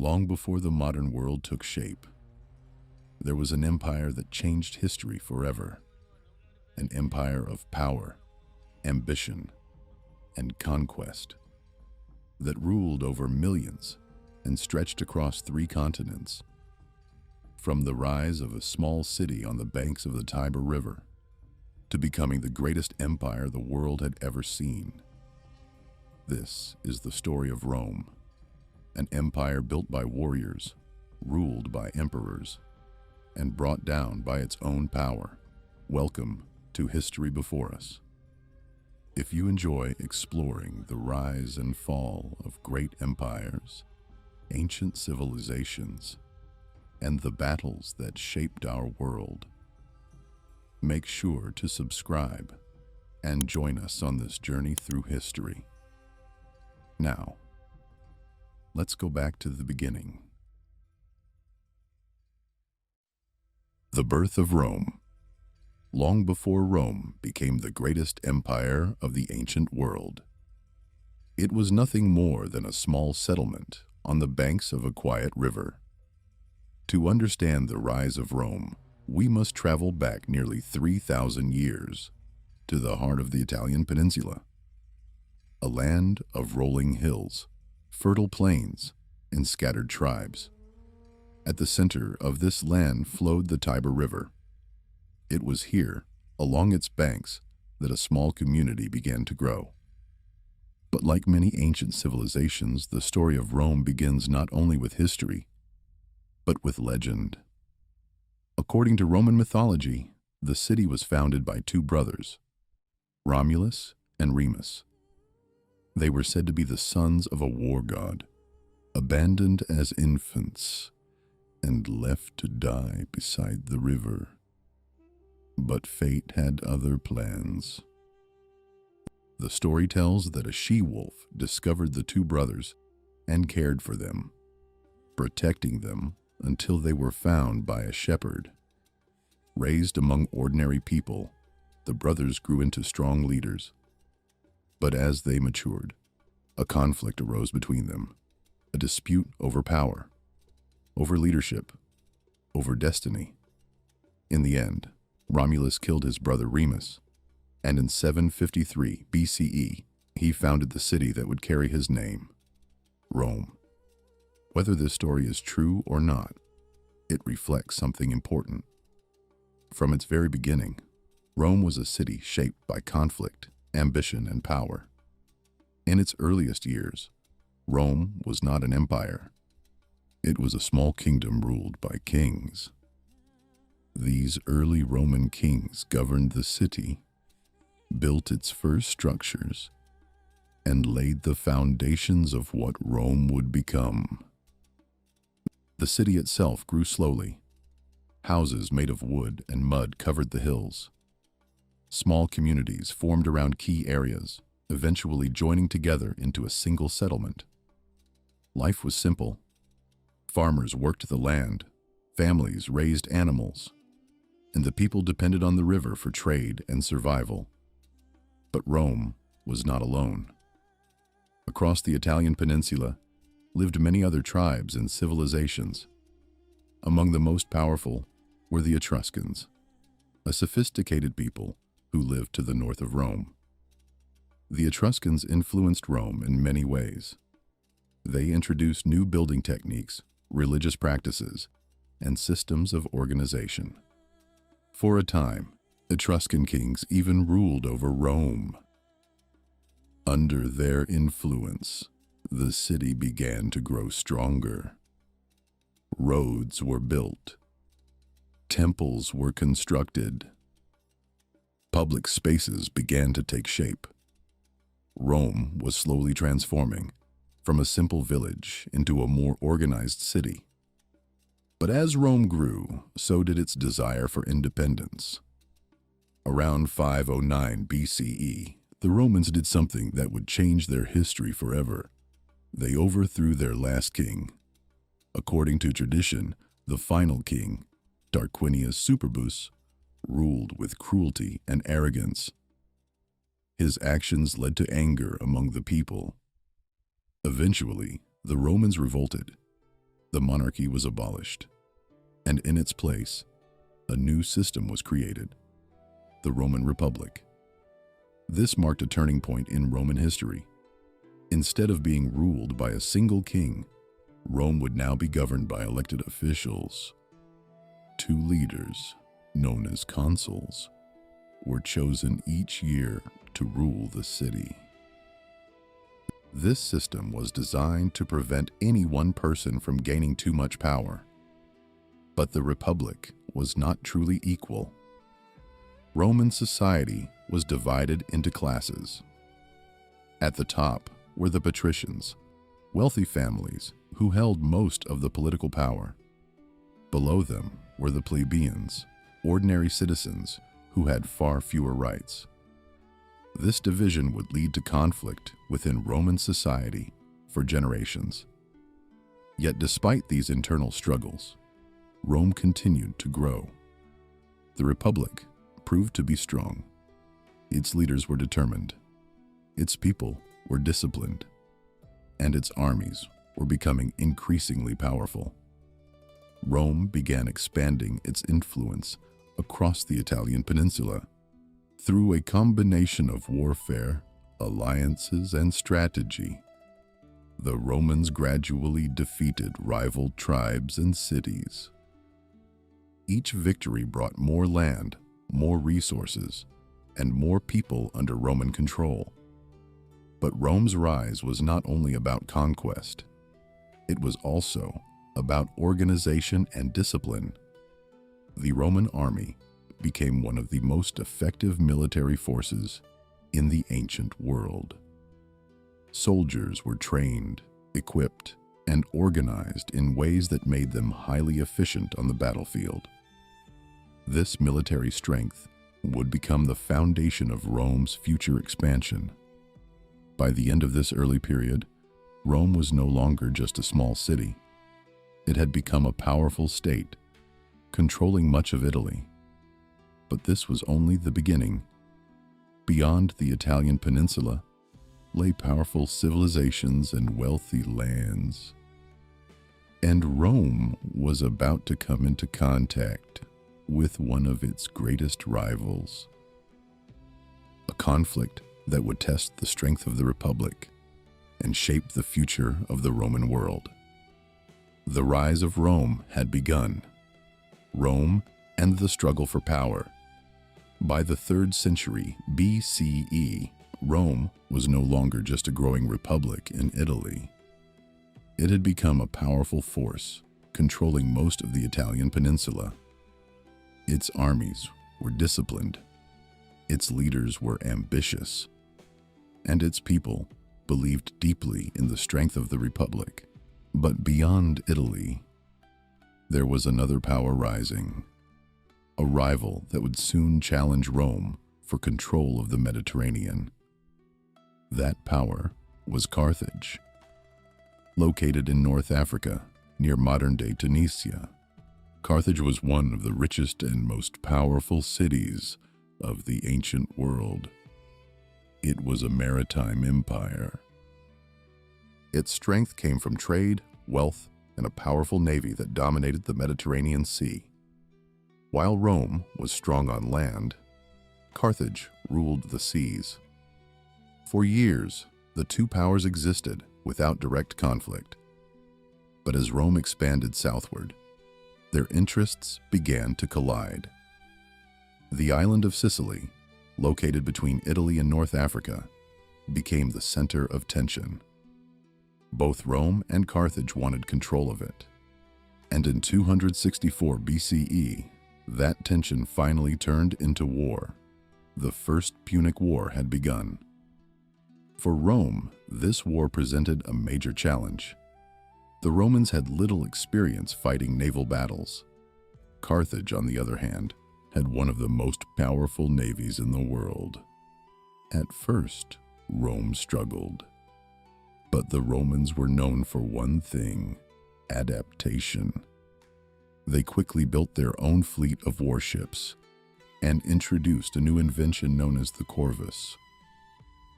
Long before the modern world took shape, there was an empire that changed history forever. An empire of power, ambition, and conquest that ruled over millions and stretched across 3 continents. From the rise of a small city on the banks of the Tiber River to becoming the greatest empire the world had ever seen. This is the story of Rome, an empire built by warriors, ruled by emperors, and brought down by its own power. Welcome to History Before Us. If you enjoy exploring the rise and fall of great empires, ancient civilizations, and the battles that shaped our world, make sure to subscribe and join us on this journey through history. Now, let's go back to the beginning. The birth of Rome. Long before Rome became the greatest empire of the ancient world, it was nothing more than a small settlement on the banks of a quiet river. To understand the rise of Rome, we must travel back nearly 3,000 years to the heart of the Italian peninsula, a land of rolling hills, fertile plains, and scattered tribes. At the center of this land flowed the Tiber River. It was here, along its banks, that a small community began to grow. But like many ancient civilizations, the story of Rome begins not only with history, but with legend. According to Roman mythology, the city was founded by 2 brothers, Romulus and Remus. They were said to be the sons of a war god, abandoned as infants and left to die beside the river. But fate had other plans. The story tells that a she-wolf discovered the 2 brothers and cared for them, protecting them until they were found by a shepherd. Raised among ordinary people, the brothers grew into strong leaders. But as they matured, a conflict arose between them, a dispute over power, over leadership, over destiny. In the end, Romulus killed his brother Remus, and in 753 BCE, he founded the city that would carry his name, Rome. Whether this story is true or not, it reflects something important. From its very beginning, Rome was a city shaped by conflict, ambition, and power. In its earliest years, Rome was not an empire. It was a small kingdom ruled by kings. These early Roman kings governed the city, built its first structures, and laid the foundations of what Rome would become. The city itself grew slowly. Houses made of wood and mud covered the hills. Small communities formed around key areas, eventually joining together into a single settlement. Life was simple. Farmers worked the land, families raised animals, and the people depended on the river for trade and survival. But Rome was not alone. Across the Italian peninsula lived many other tribes and civilizations. Among the most powerful were the Etruscans, a sophisticated people who lived to the north of Rome. The Etruscans influenced Rome in many ways. They introduced new building techniques, religious practices, and systems of organization. For a time, Etruscan kings even ruled over Rome. Under their influence, the city began to grow stronger. Roads were built. Temples were constructed. Public spaces began to take shape. Rome was slowly transforming from a simple village into a more organized city. But as Rome grew, so did its desire for independence. Around 509 BCE, the Romans did something that would change their history forever. They overthrew their last king. According to tradition, the final king, Tarquinius Superbus, ruled with cruelty and arrogance. His actions led to anger among the people. Eventually, the Romans revolted. The monarchy was abolished, and in its place, a new system was created, the Roman Republic. This marked a turning point in Roman history. Instead of being ruled by a single king, Rome would now be governed by elected officials. Two leaders, known as consuls, were chosen each year to rule the city. This system was designed to prevent any one person from gaining too much power. But the Republic was not truly equal. Roman society was divided into classes. At the top were the patricians, wealthy families who held most of the political power. Below them were the plebeians, ordinary citizens who had far fewer rights. This division would lead to conflict within Roman society for generations. Yet despite these internal struggles, Rome continued to grow. The Republic proved to be strong. Its leaders were determined, its people were disciplined, and its armies were becoming increasingly powerful. Rome began expanding its influence across the Italian peninsula. Through a combination of warfare, alliances, and strategy, the Romans gradually defeated rival tribes and cities. Each victory brought more land, more resources, and more people under Roman control. But Rome's rise was not only about conquest, it was also about organization and discipline. The Roman army became one of the most effective military forces in the ancient world. Soldiers were trained, equipped, and organized in ways that made them highly efficient on the battlefield. This military strength would become the foundation of Rome's future expansion. By the end of this early period, Rome was no longer just a small city. It had become a powerful state, controlling much of Italy. But this was only the beginning. Beyond the Italian peninsula lay powerful civilizations and wealthy lands. And Rome was about to come into contact with one of its greatest rivals. A conflict that would test the strength of the Republic and shape the future of the Roman world. The rise of Rome had begun. Rome and the struggle for power. By the 3rd century BCE, Rome was no longer just a growing republic in Italy. It had become a powerful force, controlling most of the Italian peninsula. Its armies were disciplined, its leaders were ambitious, and its people believed deeply in the strength of the Republic. But beyond Italy, there was another power rising, a rival that would soon challenge Rome for control of the Mediterranean. That power was Carthage. Located in North Africa, near modern-day Tunisia, Carthage was one of the richest and most powerful cities of the ancient world. It was a maritime empire. Its strength came from trade, wealth, and a powerful navy that dominated the Mediterranean Sea. While Rome was strong on land, Carthage ruled the seas. For years, the two powers existed without direct conflict. But as Rome expanded southward, their interests began to collide. The island of Sicily, located between Italy and North Africa, became the center of tension. Both Rome and Carthage wanted control of it. And in 264 BCE, that tension finally turned into war. The First Punic War had begun. For Rome, this war presented a major challenge. The Romans had little experience fighting naval battles. Carthage, on the other hand, had one of the most powerful navies in the world. At first, Rome struggled. But the Romans were known for one thing: adaptation. They quickly built their own fleet of warships and introduced a new invention known as the corvus,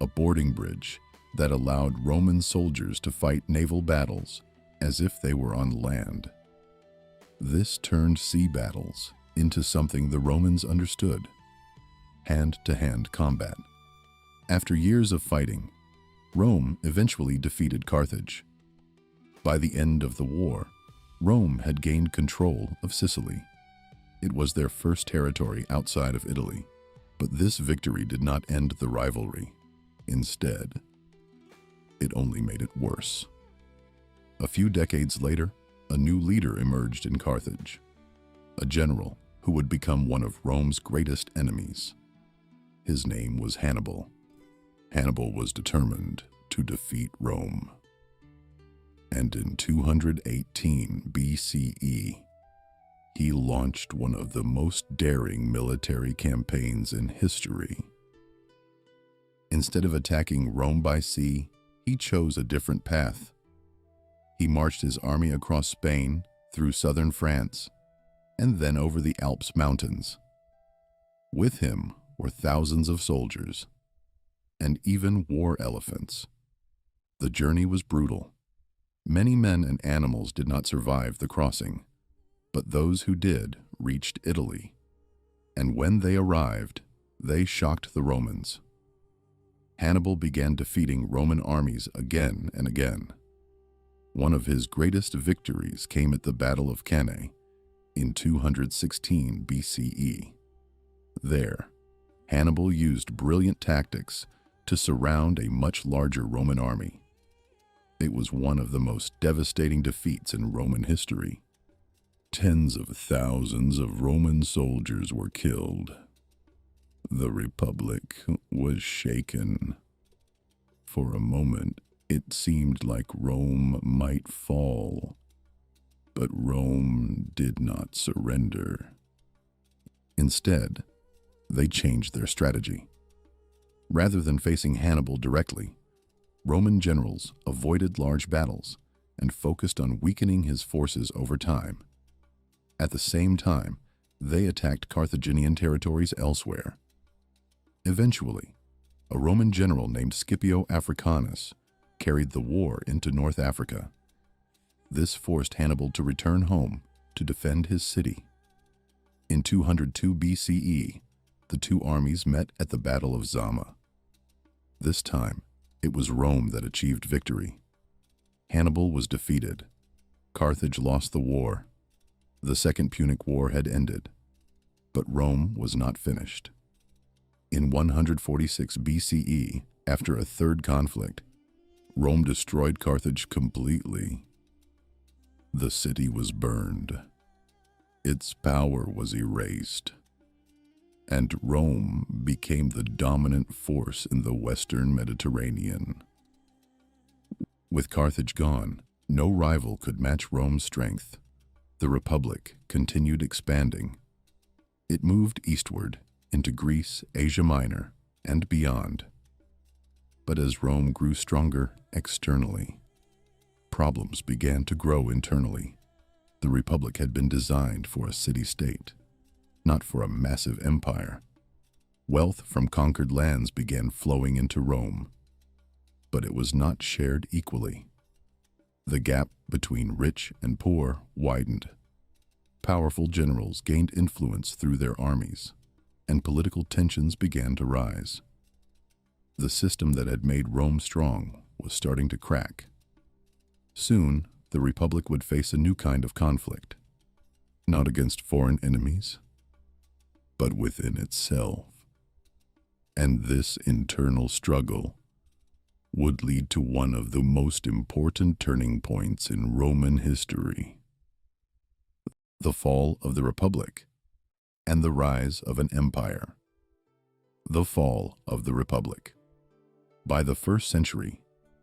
a boarding bridge that allowed Roman soldiers to fight naval battles as if they were on land. This turned sea battles into something the Romans understood: hand-to-hand combat. After years of fighting, Rome eventually defeated Carthage. By the end of the war, Rome had gained control of Sicily. It was their first territory outside of Italy, but this victory did not end the rivalry. Instead, it only made it worse. A few decades later, a new leader emerged in Carthage, a general who would become one of Rome's greatest enemies. His name was Hannibal. Hannibal was determined to defeat Rome. And in 218 BCE, he launched one of the most daring military campaigns in history. Instead of attacking Rome by sea, he chose a different path. He marched his army across Spain, through southern France, and then over the Alps mountains. With him were thousands of soldiers, and even war elephants. The journey was brutal. Many men and animals did not survive the crossing, but those who did reached Italy. And when they arrived, they shocked the Romans. Hannibal began defeating Roman armies again and again. One of his greatest victories came at the Battle of Cannae in 216 BCE. There, Hannibal used brilliant tactics to surround a much larger Roman army. It was one of the most devastating defeats in Roman history. Tens of thousands of Roman soldiers were killed. The Republic was shaken. For a moment, it seemed like Rome might fall, but Rome did not surrender. Instead, they changed their strategy. Rather than facing Hannibal directly, Roman generals avoided large battles and focused on weakening his forces over time. At the same time, they attacked Carthaginian territories elsewhere. Eventually, a Roman general named Scipio Africanus carried the war into North Africa. This forced Hannibal to return home to defend his city. In 202 BCE, the two armies met at the Battle of Zama. This time, it was Rome that achieved victory. Hannibal was defeated. Carthage lost the war. The Second Punic War had ended, but Rome was not finished. In 146 BCE, after a third conflict, Rome destroyed Carthage completely. The city was burned. Its power was erased, and Rome became the dominant force in the Western Mediterranean. With Carthage gone, no rival could match Rome's strength. The Republic continued expanding. It moved eastward into Greece, Asia Minor, and beyond. But as Rome grew stronger externally, problems began to grow internally. The Republic had been designed for a city-state, not for a massive empire. Wealth from conquered lands began flowing into Rome, but it was not shared equally. The gap between rich and poor widened. Powerful generals gained influence through their armies, and political tensions began to rise. The system that had made Rome strong was starting to crack. Soon, the Republic would face a new kind of conflict, not against foreign enemies, but within itself. And this internal struggle would lead to one of the most important turning points in Roman history: the fall of the Republic and the rise of an empire. The fall of the Republic. By the 1st century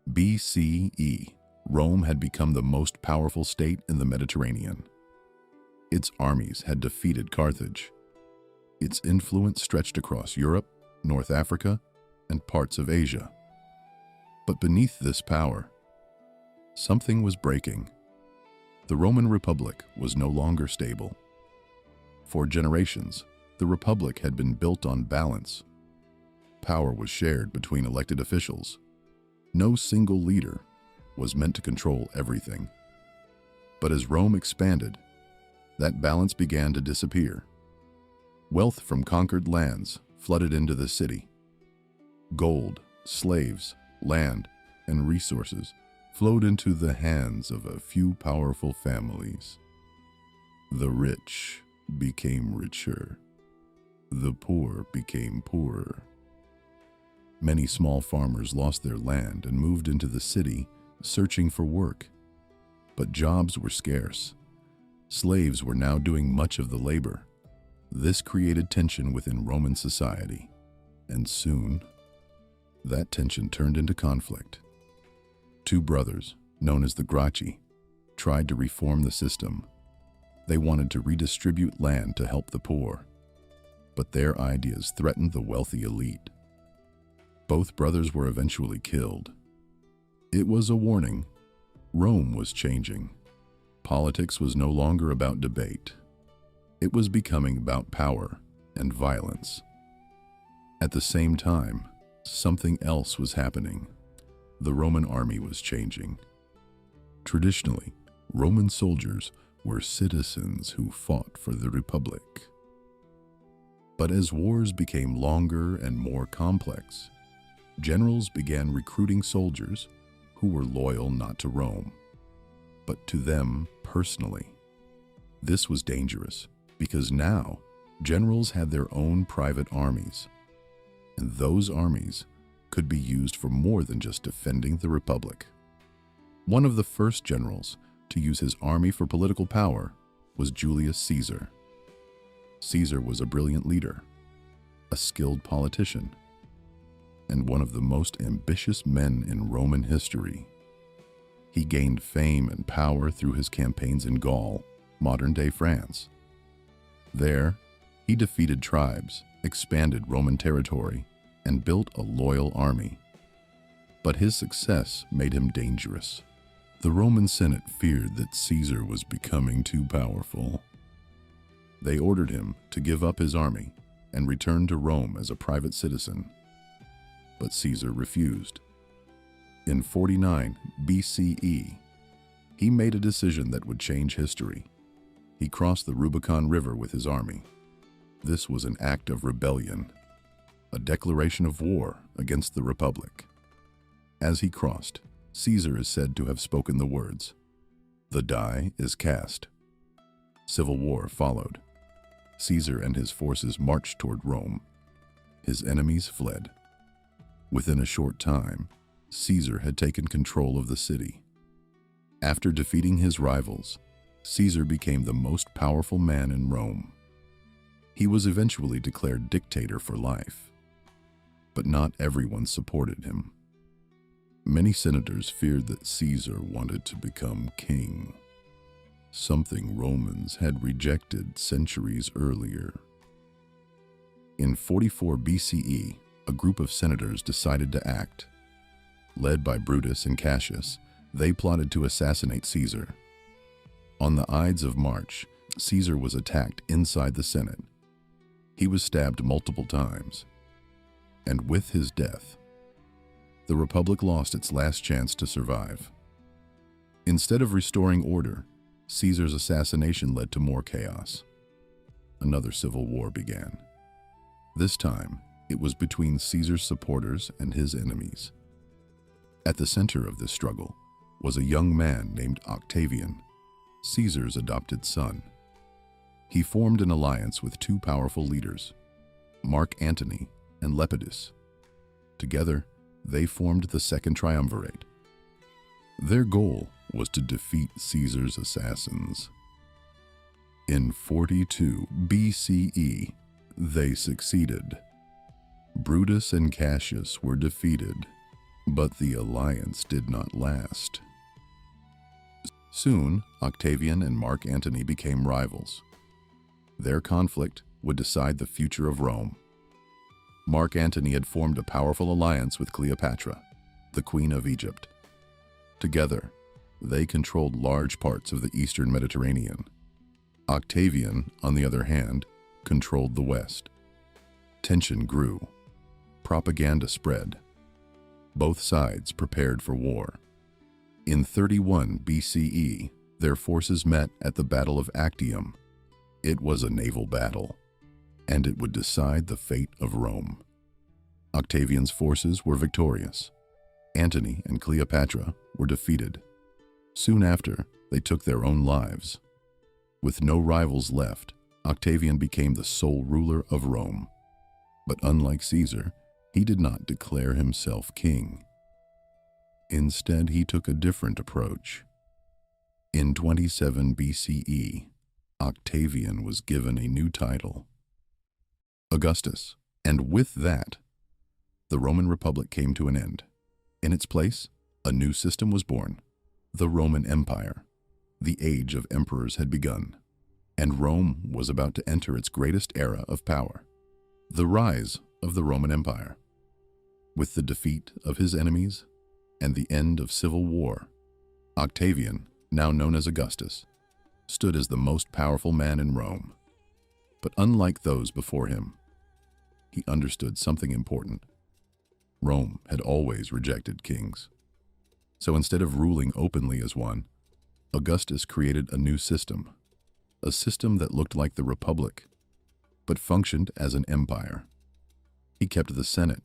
BCE, Rome had become the most powerful state in the Mediterranean. Its armies had defeated Carthage. Its influence stretched across Europe, North Africa, and parts of Asia. But beneath this power, something was breaking. The Roman Republic was no longer stable. For generations, the Republic had been built on balance. Power was shared between elected officials. No single leader was meant to control everything. But as Rome expanded, that balance began to disappear. Wealth from conquered lands flooded into the city. Gold, slaves, land, and resources flowed into the hands of a few powerful families. The rich became richer. The poor became poorer. Many small farmers lost their land and moved into the city searching for work. But jobs were scarce. Slaves were now doing much of the labor. This created tension within Roman society, and soon, that tension turned into conflict. Two brothers, known as the Gracchi, tried to reform the system. They wanted to redistribute land to help the poor, but their ideas threatened the wealthy elite. Both brothers were eventually killed. It was a warning. Rome was changing. Politics was no longer about debate. It was becoming about power and violence. At the same time, something else was happening. The Roman army was changing. Traditionally, Roman soldiers were citizens who fought for the Republic. But as wars became longer and more complex, generals began recruiting soldiers who were loyal not to Rome, but to them personally. This was dangerous because now generals had their own private armies, and those armies could be used for more than just defending the Republic. One of the first generals to use his army for political power was Julius Caesar. Caesar was a brilliant leader, a skilled politician, and one of the most ambitious men in Roman history. He gained fame and power through his campaigns in Gaul, modern-day France. There, he defeated tribes, expanded Roman territory, and built a loyal army. But his success made him dangerous. The Roman Senate feared that Caesar was becoming too powerful. They ordered him to give up his army and return to Rome as a private citizen. But Caesar refused. In 49 BCE, he made a decision that would change history. He crossed the Rubicon River with his army. This was an act of rebellion, a declaration of war against the Republic. As he crossed, Caesar is said to have spoken the words, "The die is cast." Civil war followed. Caesar and his forces marched toward Rome. His enemies fled. Within a short time, Caesar had taken control of the city. After defeating his rivals, Caesar became the most powerful man in Rome. He was eventually declared dictator for life, but not everyone supported him. Many senators feared that Caesar wanted to become king, something Romans had rejected centuries earlier. In 44 BCE, a group of senators decided to act. Led by Brutus and Cassius, they plotted to assassinate Caesar. On the Ides of March, Caesar was attacked inside the Senate. He was stabbed multiple times. And with his death, the Republic lost its last chance to survive. Instead of restoring order, Caesar's assassination led to more chaos. Another civil war began. This time, it was between Caesar's supporters and his enemies. At the center of this struggle was a young man named Octavian, Caesar's adopted son. He formed an alliance with two powerful leaders, Mark Antony and Lepidus. Together, they formed the Second Triumvirate. Their goal was to defeat Caesar's assassins. In 42 BCE, they succeeded. Brutus and Cassius were defeated, but the alliance did not last. Soon, Octavian and Mark Antony became rivals. Their conflict would decide the future of Rome. Mark Antony had formed a powerful alliance with Cleopatra, the Queen of Egypt. Together, they controlled large parts of the Eastern Mediterranean. Octavian, on the other hand, controlled the West. Tension grew. Propaganda spread. Both sides prepared for war. In 31 BCE, Their forces met at the Battle of Actium. It was a naval battle, and it would decide the fate of Rome. Octavian's forces were victorious. Antony and Cleopatra were defeated. Soon after, they took their own lives. With no rivals left, Octavian became the sole ruler of Rome. But unlike Caesar, he did not declare himself king. Instead, he took a different approach. In 27 BCE, Octavian was given a new title, Augustus, and with that, the Roman Republic came to an end. In its place, a new system was born, the Roman Empire. The age of emperors had begun, and Rome was about to enter its greatest era of power, the rise of the Roman Empire. With the defeat of his enemies and the end of civil war, Octavian, now known as Augustus, stood as the most powerful man in Rome. But unlike those before him, he understood something important. Rome had always rejected kings. So instead of ruling openly as one, Augustus created a new system, a system that looked like the Republic, but functioned as an empire. He kept the Senate.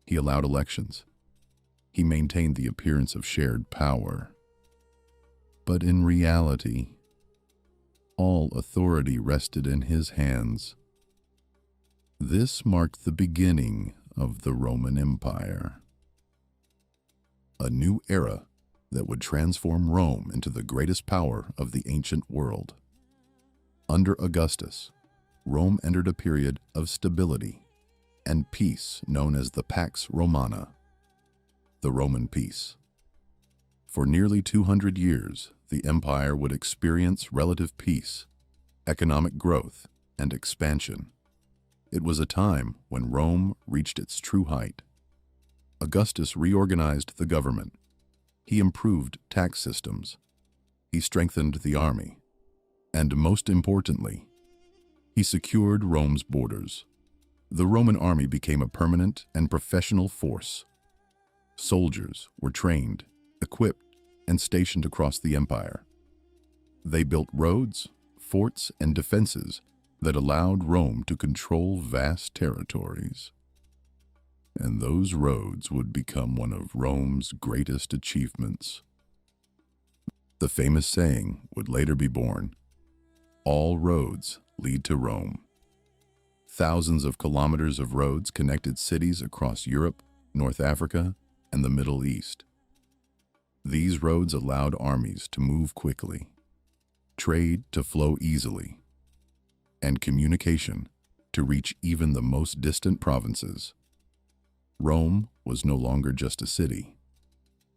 He allowed elections. He maintained the appearance of shared power. But in reality, all authority rested in his hands. This marked the beginning of the Roman Empire, a new era that would transform Rome into the greatest power of the ancient world. Under Augustus, Rome entered a period of stability and peace known as the Pax Romana, the Roman peace. For nearly 200 years, the empire would experience relative peace, economic growth, and expansion. It was a time when Rome reached its true height. Augustus reorganized the government. He improved tax systems. He strengthened the army. And most importantly, he secured Rome's borders. The Roman army became a permanent and professional force. Soldiers were trained, equipped, and stationed across the empire. They built roads, forts, and defenses that allowed Rome to control vast territories. And those roads would become one of Rome's greatest achievements. The famous saying would later be born, "All roads lead to Rome." Thousands of kilometers of roads connected cities across Europe, North Africa, and the Middle East. These roads allowed armies to move quickly, trade to flow easily, and communication to reach even the most distant provinces. Rome was no longer just a city.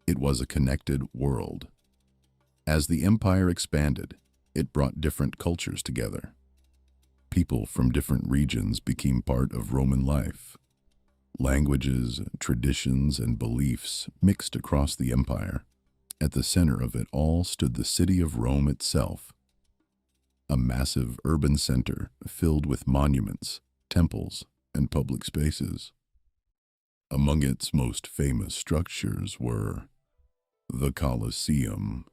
It was a connected world. As the empire expanded, it brought different cultures together. People from different regions became part of Roman life. Languages, traditions, and beliefs mixed across the empire. At the center of it all stood the city of Rome itself, a massive urban center filled with monuments, temples, and public spaces. Among its most famous structures were the Colosseum,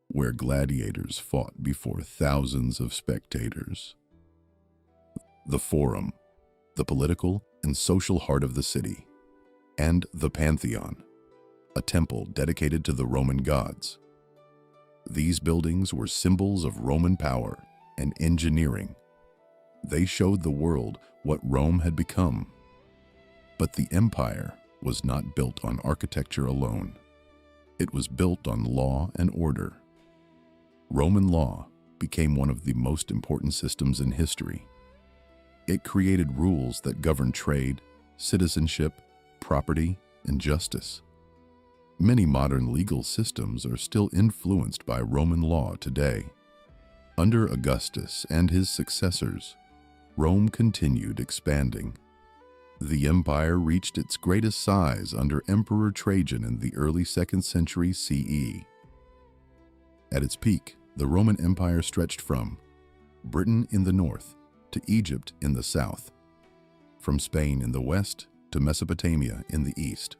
where gladiators fought before thousands of spectators; the Forum, the political and social heart of the city; and the Pantheon, a temple dedicated to the Roman gods. These buildings were symbols of Roman power and engineering. They showed the world what Rome had become. But the empire was not built on architecture alone. It was built on law and order. Roman law became one of the most important systems in history. It created rules that governed trade, citizenship, property, and justice. Many modern legal systems are still influenced by Roman law today. Under Augustus and his successors, Rome continued expanding. The empire reached its greatest size under Emperor Trajan in the early 2nd century CE. At its peak, the Roman Empire stretched from Britain in the north to Egypt in the south, from Spain in the west to Mesopotamia in the east.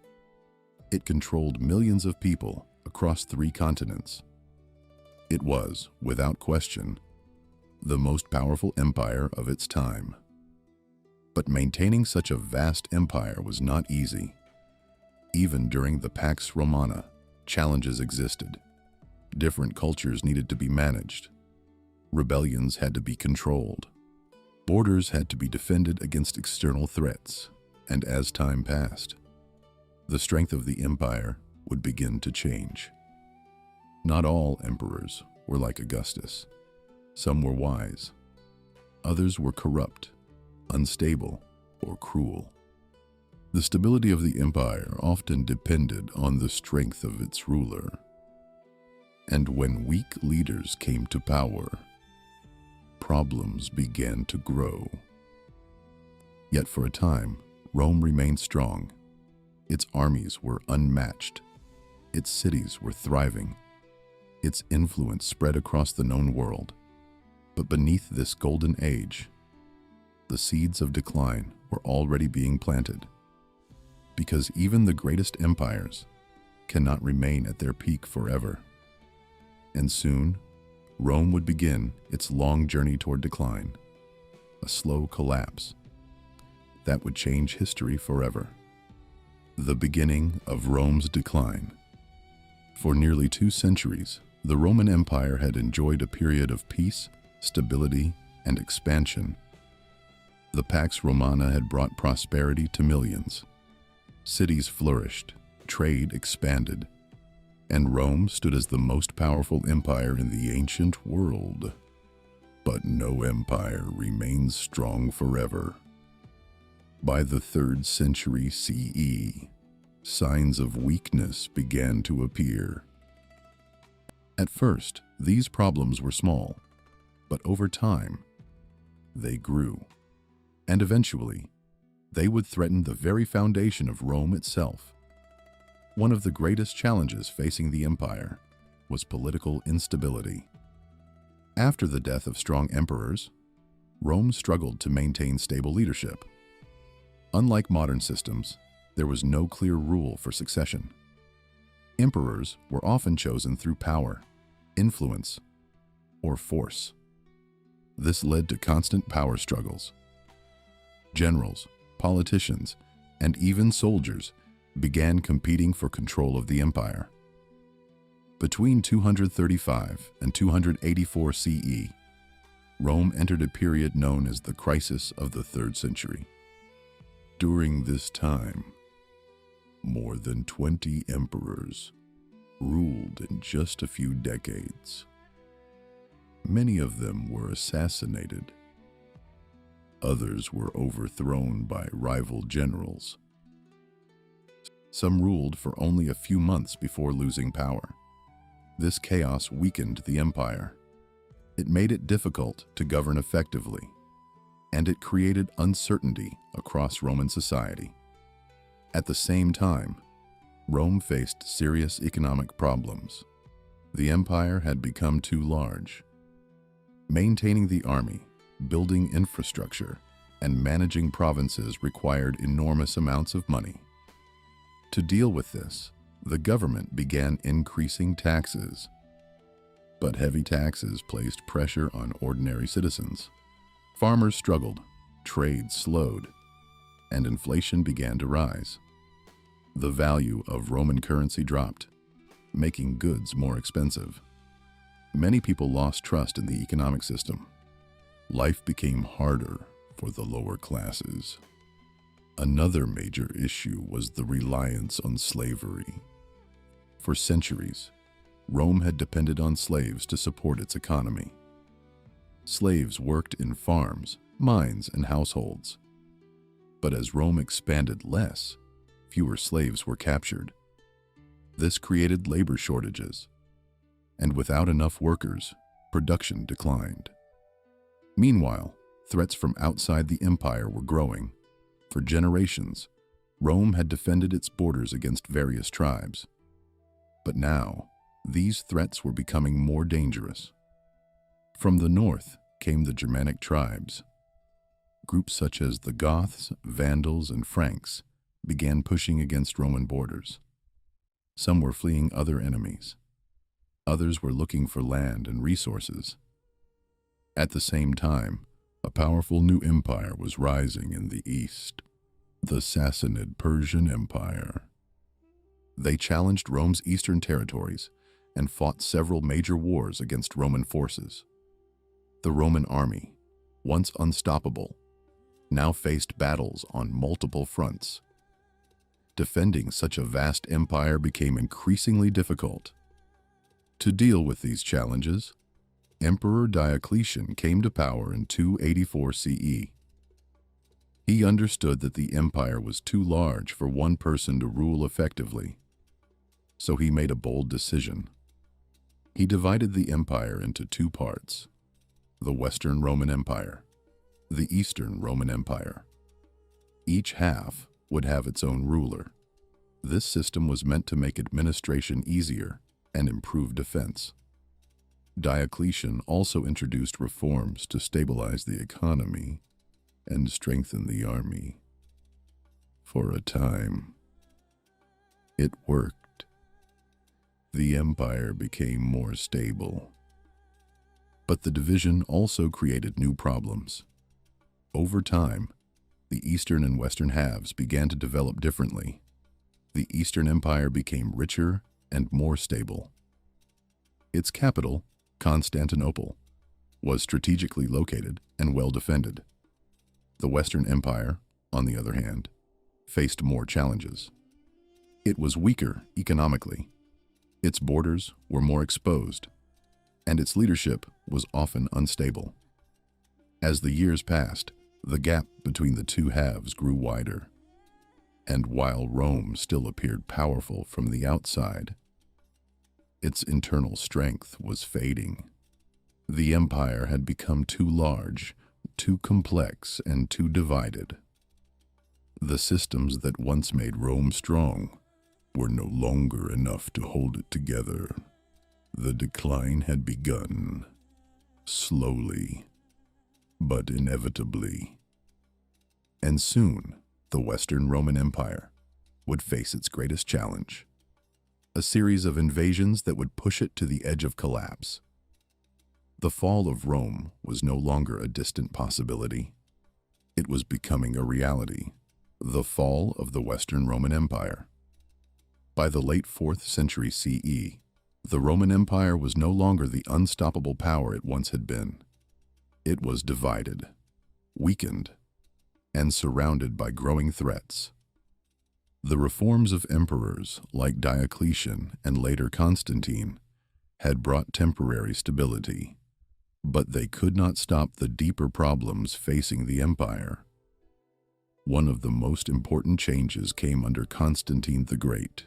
It controlled millions of people across 3 continents. It was, without question, the most powerful empire of its time. But maintaining such a vast empire was not easy. Even during the Pax Romana, challenges existed. Different cultures needed to be managed. Rebellions had to be controlled. Borders had to be defended against external threats. And as time passed, the strength of the empire would begin to change. Not all emperors were like Augustus. Some were wise. Others were corrupt, unstable, or cruel. The stability of the empire often depended on the strength of its ruler. And when weak leaders came to power, problems began to grow. Yet for a time, Rome remained strong. Its armies were unmatched. Its cities were thriving. Its influence spread across the known world. But beneath this golden age, the seeds of decline were already being planted. Because even the greatest empires cannot remain at their peak forever. And soon, Rome would begin its long journey toward decline, a slow collapse that would change history forever. The beginning of Rome's decline. For nearly 2 centuries, the Roman Empire had enjoyed a period of peace, stability, and expansion. The Pax Romana had brought prosperity to millions. Cities flourished, trade expanded, and Rome stood as the most powerful empire in the ancient world. But no empire remains strong forever. By the 3rd century CE, signs of weakness began to appear. At first, these problems were small, but over time, they grew. And eventually, they would threaten the very foundation of Rome itself. One of the greatest challenges facing the empire was political instability. After the death of strong emperors, Rome struggled to maintain stable leadership. Unlike modern systems, there was no clear rule for succession. Emperors were often chosen through power, influence, or force. This led to constant power struggles. Generals, politicians, and even soldiers began competing for control of the empire. Between 235 and 284 CE, Rome entered a period known as the crisis of the 3rd century. During this time, more than 20 emperors ruled in just a few decades. Many of them were assassinated. Others were overthrown by rival generals. Some ruled for only a few months before losing power. This chaos weakened the empire. It made it difficult to govern effectively, and it created uncertainty across Roman society. At the same time, Rome faced serious economic problems. The empire had become too large. Maintaining the army, building infrastructure, and managing provinces required enormous amounts of money. To deal with this, the government began increasing taxes. But heavy taxes placed pressure on ordinary citizens. Farmers struggled, trade slowed, and inflation began to rise. The value of Roman currency dropped, making goods more expensive. Many people lost trust in the economic system. Life became harder for the lower classes. Another major issue was the reliance on slavery. For centuries, Rome had depended on slaves to support its economy. Slaves worked in farms, mines, and households. But as Rome expanded less, fewer slaves were captured. This created labor shortages, and without enough workers, production declined. Meanwhile, threats from outside the empire were growing. For generations, Rome had defended its borders against various tribes. But now, these threats were becoming more dangerous. From the north came the Germanic tribes. Groups such as the Goths, Vandals, and Franks began pushing against Roman borders. Some were fleeing other enemies. Others were looking for land and resources. At the same time, a powerful new empire was rising in the east, the Sassanid Persian Empire. They challenged Rome's eastern territories and fought several major wars against Roman forces. The Roman army, once unstoppable, now faced battles on multiple fronts. Defending such a vast empire became increasingly difficult. To deal with these challenges, Emperor Diocletian came to power in 284 CE. He understood that the empire was too large for one person to rule effectively, so he made a bold decision. He divided the empire into two parts: the Western Roman Empire, the Eastern Roman Empire. Each half would have its own ruler. This system was meant to make administration easier and improve defense. Diocletian also introduced reforms to stabilize the economy and strengthen the army. For a time, it worked. The empire became more stable. But the division also created new problems. Over time, the eastern and western halves began to develop differently. The Eastern Empire became richer and more stable. Its capital, Constantinople, was strategically located and well defended. The Western Empire, on the other hand, faced more challenges. It was weaker economically, its borders were more exposed, and its leadership was often unstable. As the years passed, the gap between the two halves grew wider, and while Rome still appeared powerful from the outside, its internal strength was fading. The empire had become too large, too complex, and too divided. The systems that once made Rome strong were no longer enough to hold it together. The decline had begun, slowly, but inevitably. And soon, the Western Roman Empire would face its greatest challenge: a series of invasions that would push it to the edge of collapse. The fall of Rome was no longer a distant possibility. It was becoming a reality: the fall of the Western Roman Empire. By the late 4th century CE, the Roman Empire was no longer the unstoppable power it once had been. It was divided, weakened, and surrounded by growing threats. The reforms of emperors like Diocletian and later Constantine had brought temporary stability, but they could not stop the deeper problems facing the empire. One of the most important changes came under Constantine the Great.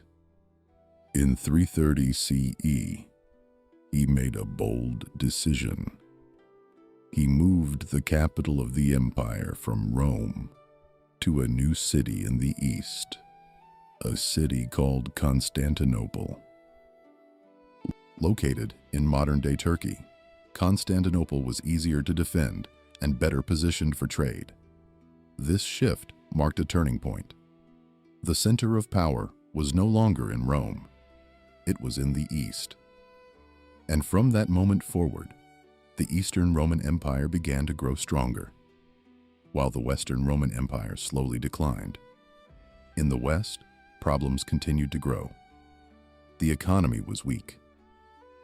In 330 CE, he made a bold decision. He moved the capital of the empire from Rome to a new city in the east, a city called Constantinople. Located in modern-day Turkey, Constantinople was easier to defend and better positioned for trade. This shift marked a turning point. The center of power was no longer in Rome. It was in the east. And from that moment forward, the Eastern Roman Empire began to grow stronger, while the Western Roman Empire slowly declined. In the West, problems continued to grow. The economy was weak,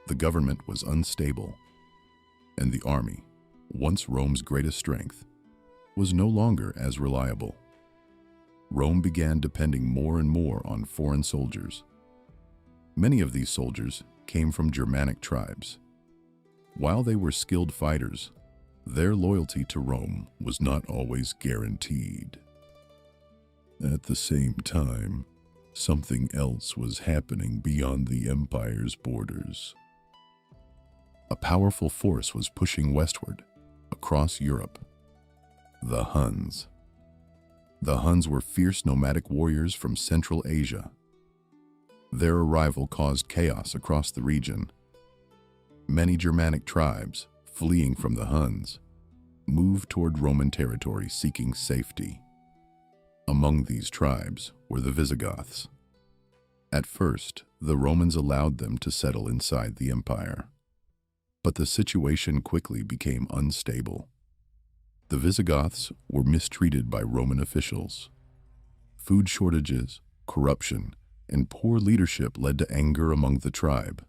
the government was unstable, and the army, once Rome's greatest strength, was no longer as reliable. Rome began depending more and more on foreign soldiers. Many of these soldiers came from Germanic tribes. While they were skilled fighters, their loyalty to Rome was not always guaranteed. At the same time, something else was happening beyond the empire's borders. A powerful force was pushing westward, across Europe: the Huns. The Huns were fierce nomadic warriors from Central Asia. Their arrival caused chaos across the region. Many Germanic tribes, fleeing from the Huns, moved toward Roman territory seeking safety. Among these tribes were the Visigoths. At first, the Romans allowed them to settle inside the empire. But the situation quickly became unstable. The Visigoths were mistreated by Roman officials. Food shortages, corruption, and poor leadership led to anger among the tribe.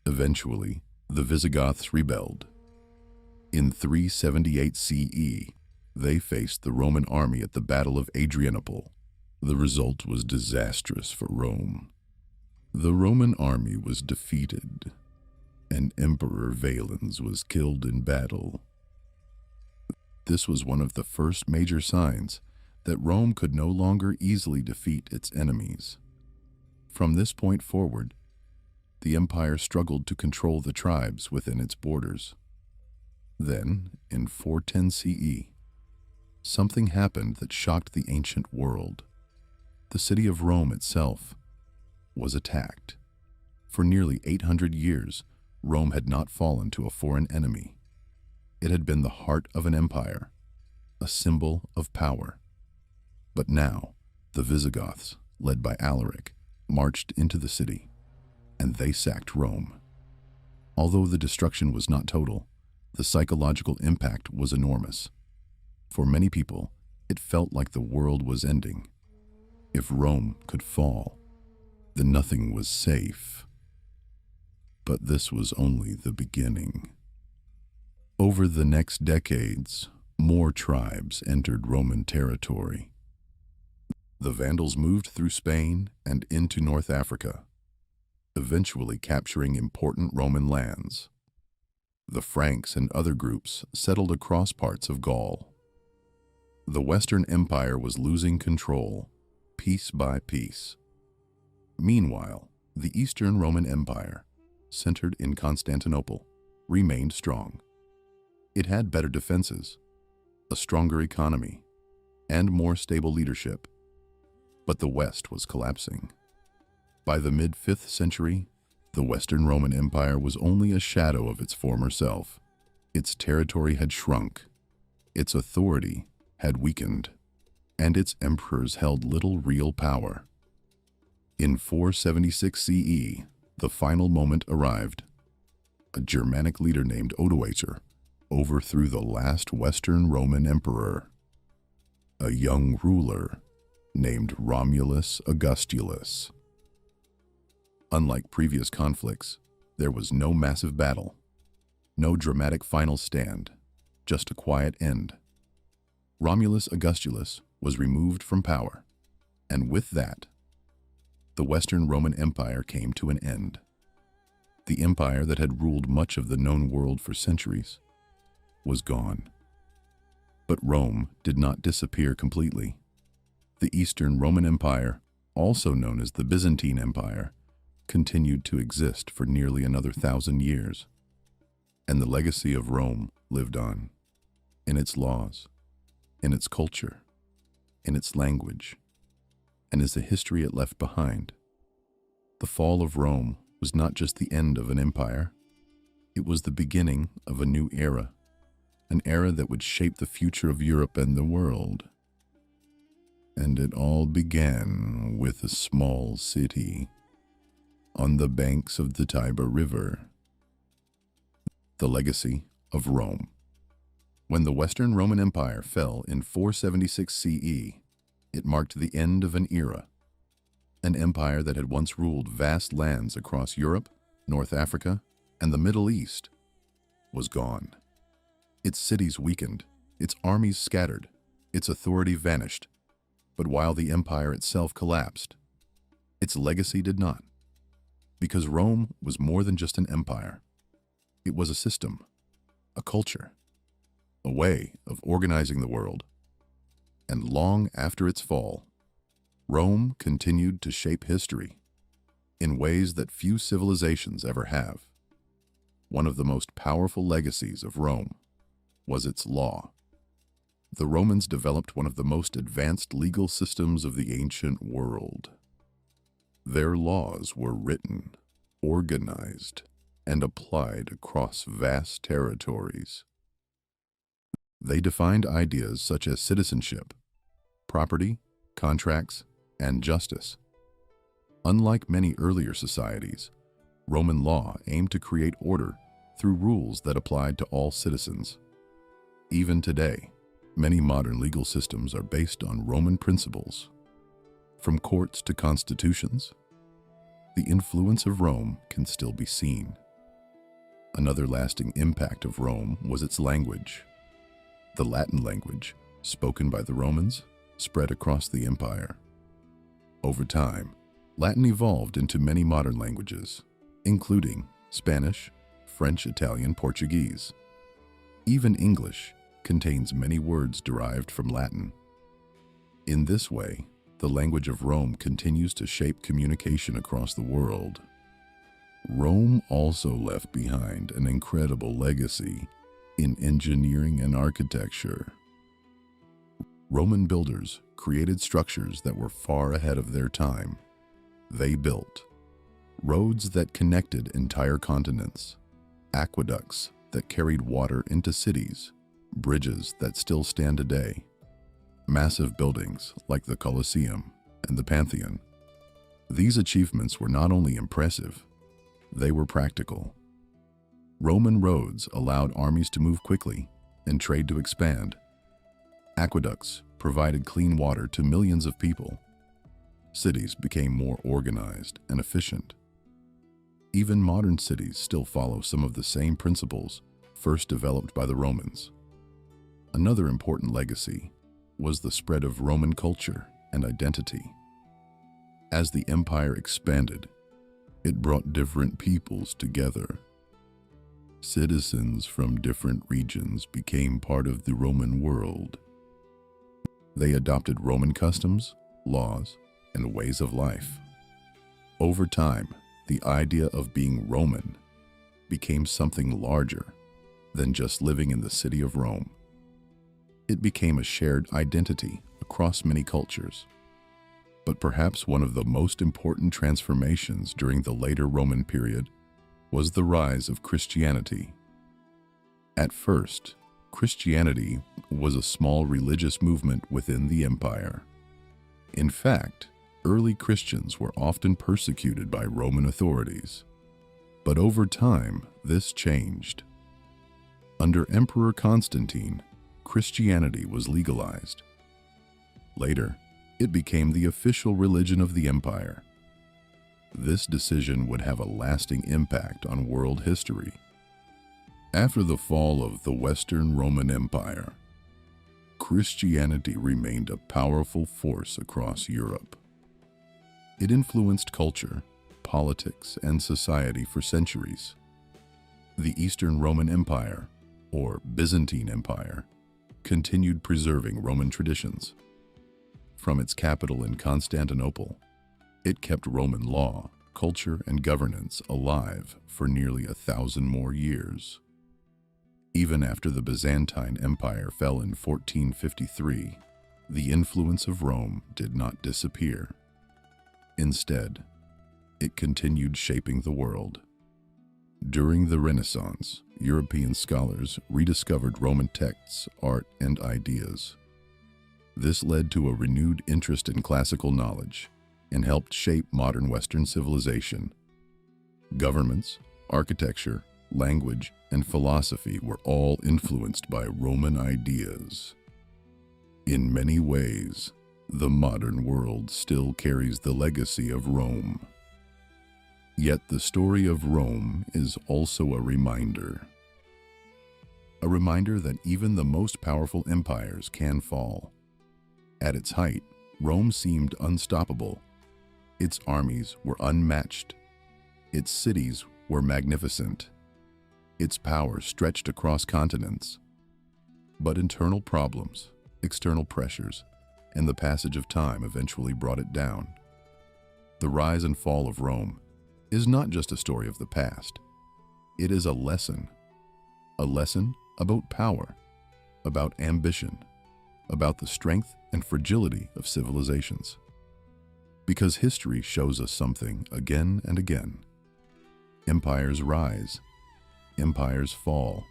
Eventually, the Visigoths rebelled. In 378 CE, they faced the Roman army at the Battle of Adrianople. The result was disastrous for Rome. The Roman army was defeated, and Emperor Valens was killed in battle. This was one of the first major signs that Rome could no longer easily defeat its enemies. From this point forward, the empire struggled to control the tribes within its borders. Then, in 410 CE, something happened that shocked the ancient world. The city of Rome itself was attacked. For nearly 800 years, Rome had not fallen to a foreign enemy. It had been the heart of an empire, a symbol of power. But now, the Visigoths, led by Alaric, marched into the city, and they sacked Rome. Although the destruction was not total, the psychological impact was enormous. For many people, it felt like the world was ending. If Rome could fall, then nothing was safe. But this was only the beginning. Over the next decades, more tribes entered Roman territory. The Vandals moved through Spain and into North Africa, eventually capturing important Roman lands. The Franks and other groups settled across parts of Gaul. The Western Empire was losing control, piece by piece. Meanwhile, the Eastern Roman Empire, centered in Constantinople, remained strong. It had better defenses, a stronger economy, and more stable leadership. But the West was collapsing. By the mid-5th century, the Western Roman Empire was only a shadow of its former self. Its territory had shrunk, its authority had weakened, and its emperors held little real power. In 476 CE, the final moment arrived. A Germanic leader named Odoacer overthrew the last Western Roman emperor, a young ruler named Romulus Augustulus. Unlike previous conflicts, there was no massive battle, no dramatic final stand, just a quiet end. Romulus Augustulus was removed from power, and with that, the Western Roman Empire came to an end. The empire that had ruled much of the known world for centuries was gone. But Rome did not disappear completely. The Eastern Roman Empire, also known as the Byzantine Empire, continued to exist for nearly another 1,000 years. And the legacy of Rome lived on, in its laws, in its culture, in its language, and is the history it left behind. The fall of Rome was not just the end of an empire, it was the beginning of a new era, an era that would shape the future of Europe and the world. And it all began with a small city on the banks of the Tiber River. The legacy of Rome. When the Western Roman Empire fell in 476 CE, it marked the end of an era. An empire that had once ruled vast lands across Europe, North Africa, and the Middle East was gone. Its cities weakened, its armies scattered, its authority vanished. But while the empire itself collapsed, its legacy did not. Because Rome was more than just an empire. It was a system, a culture, a way of organizing the world. And long after its fall, Rome continued to shape history in ways that few civilizations ever have. One of the most powerful legacies of Rome was its law. The Romans developed one of the most advanced legal systems of the ancient world. Their laws were written, organized, and applied across vast territories. They defined ideas such as citizenship, property, contracts, and justice. Unlike many earlier societies, Roman law aimed to create order through rules that applied to all citizens. Even today, many modern legal systems are based on Roman principles. From courts to constitutions, the influence of Rome can still be seen. Another lasting impact of Rome was its language. The Latin language, spoken by the Romans, spread across the empire. Over time, Latin evolved into many modern languages, including Spanish, French, Italian, Portuguese. Even English contains many words derived from Latin. In this way, the language of Rome continues to shape communication across the world. Rome also left behind an incredible legacy in engineering and architecture. Roman builders created structures that were far ahead of their time. They built roads that connected entire continents, aqueducts that carried water into cities, bridges that still stand today, massive buildings like the Colosseum and the Pantheon. These achievements were not only impressive, they were practical. Roman roads allowed armies to move quickly and trade to expand. Aqueducts provided clean water to millions of people. Cities became more organized and efficient. Even modern cities still follow some of the same principles first developed by the Romans. Another important legacy was the spread of Roman culture and identity. As the empire expanded, it brought different peoples together. Citizens from different regions became part of the Roman world. They adopted Roman customs, laws, and ways of life. Over time, the idea of being Roman became something larger than just living in the city of Rome. It became a shared identity across many cultures. But perhaps one of the most important transformations during the later Roman period was the rise of Christianity. At first, Christianity was a small religious movement within the empire. In fact, early Christians were often persecuted by Roman authorities. But over time, this changed. Under Emperor Constantine, Christianity was legalized. Later, it became the official religion of the empire. This decision would have a lasting impact on world history. After the fall of the Western Roman Empire, Christianity remained a powerful force across Europe. It influenced culture, politics, and society for centuries. The Eastern Roman Empire, or Byzantine Empire, continued preserving Roman traditions. From its capital in Constantinople, it kept Roman law, culture, and governance alive for nearly 1,000 more years. Even after the Byzantine Empire fell in 1453, the influence of Rome did not disappear. Instead, it continued shaping the world. During the Renaissance, European scholars rediscovered Roman texts, art, and ideas. This led to a renewed interest in classical knowledge and helped shape modern Western civilization. Governments, architecture, language, and philosophy were all influenced by Roman ideas. In many ways, the modern world still carries the legacy of Rome. Yet the story of Rome is also a reminder. A reminder that even the most powerful empires can fall. At its height, Rome seemed unstoppable. Its armies were unmatched. Its cities were magnificent. Its power stretched across continents. But internal problems, external pressures, and the passage of time eventually brought it down. The rise and fall of Rome is not just a story of the past. It is a lesson about power, about ambition, about the strength and fragility of civilizations. Because history shows us something again and again. Empires rise, empires fall,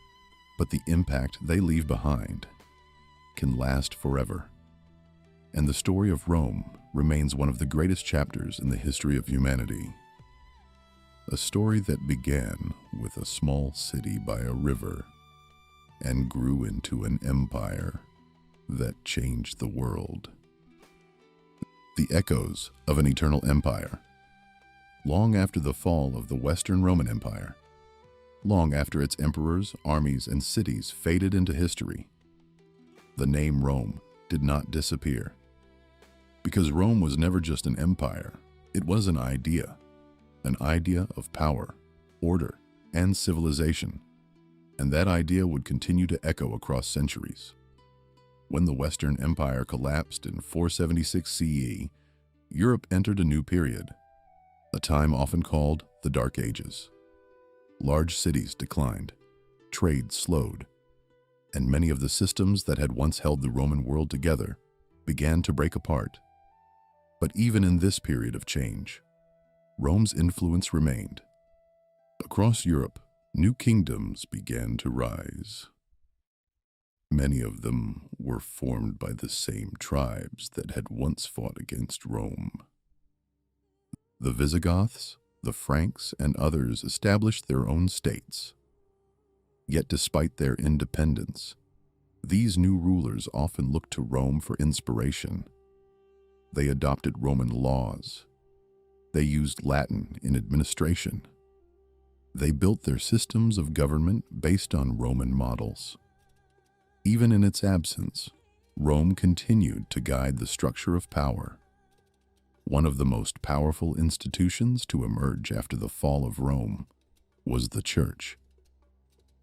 but the impact they leave behind can last forever. And the story of Rome remains one of the greatest chapters in the history of humanity. A story that began with a small city by a river and grew into an empire that changed the world. The echoes of an eternal empire. Long after the fall of the Western Roman Empire, long after its emperors, armies, and cities faded into history, the name Rome did not disappear. Because Rome was never just an empire, it was an idea of power, order, and civilization. And that idea would continue to echo across centuries. When the Western Empire collapsed in 476 CE, Europe entered a new period, a time often called the Dark Ages. Large cities declined, trade slowed, and many of the systems that had once held the Roman world together began to break apart. But even in this period of change, Rome's influence remained. Across Europe, new kingdoms began to rise. Many of them were formed by the same tribes that had once fought against Rome. The Visigoths, the Franks, and others established their own states. Yet despite their independence, these new rulers often looked to Rome for inspiration. They adopted Roman laws. They used Latin in administration. They built their systems of government based on Roman models. Even in its absence, Rome continued to guide the structure of power. One of the most powerful institutions to emerge after the fall of Rome was the Church.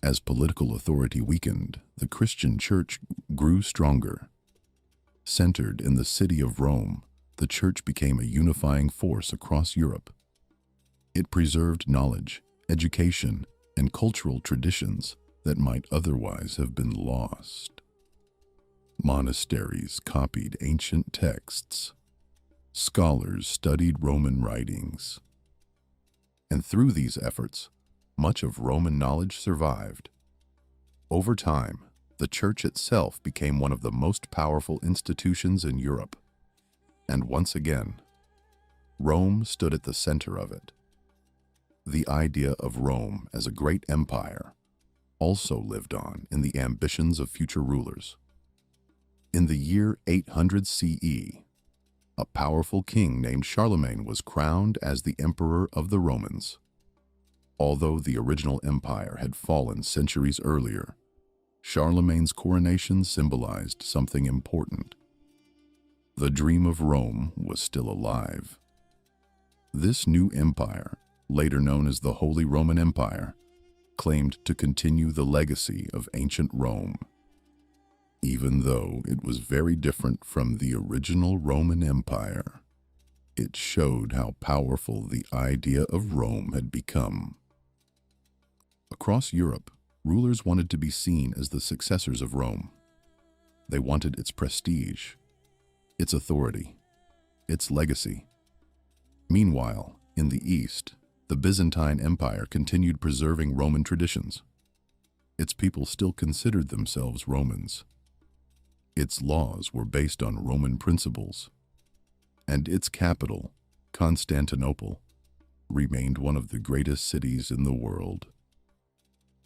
As political authority weakened, the Christian Church grew stronger. Centered in the city of Rome, the Church became a unifying force across Europe. It preserved knowledge, education, and cultural traditions that might otherwise have been lost. Monasteries copied ancient texts. Scholars studied Roman writings. And through these efforts, much of Roman knowledge survived. Over time, the Church itself became one of the most powerful institutions in Europe. And once again, Rome stood at the center of it. The idea of Rome as a great empire also lived on in the ambitions of future rulers. In the year 800 CE, a powerful king named Charlemagne was crowned as the emperor of the Romans. Although the original empire had fallen centuries earlier, Charlemagne's coronation symbolized something important. The dream of Rome was still alive. This new empire, later known as the Holy Roman Empire, claimed to continue the legacy of ancient Rome. Even though it was very different from the original Roman Empire, it showed how powerful the idea of Rome had become. Across Europe, rulers wanted to be seen as the successors of Rome. They wanted its prestige, its authority, its legacy. Meanwhile, in the East, the Byzantine Empire continued preserving Roman traditions. Its people still considered themselves Romans. Its laws were based on Roman principles, and its capital, Constantinople, remained one of the greatest cities in the world.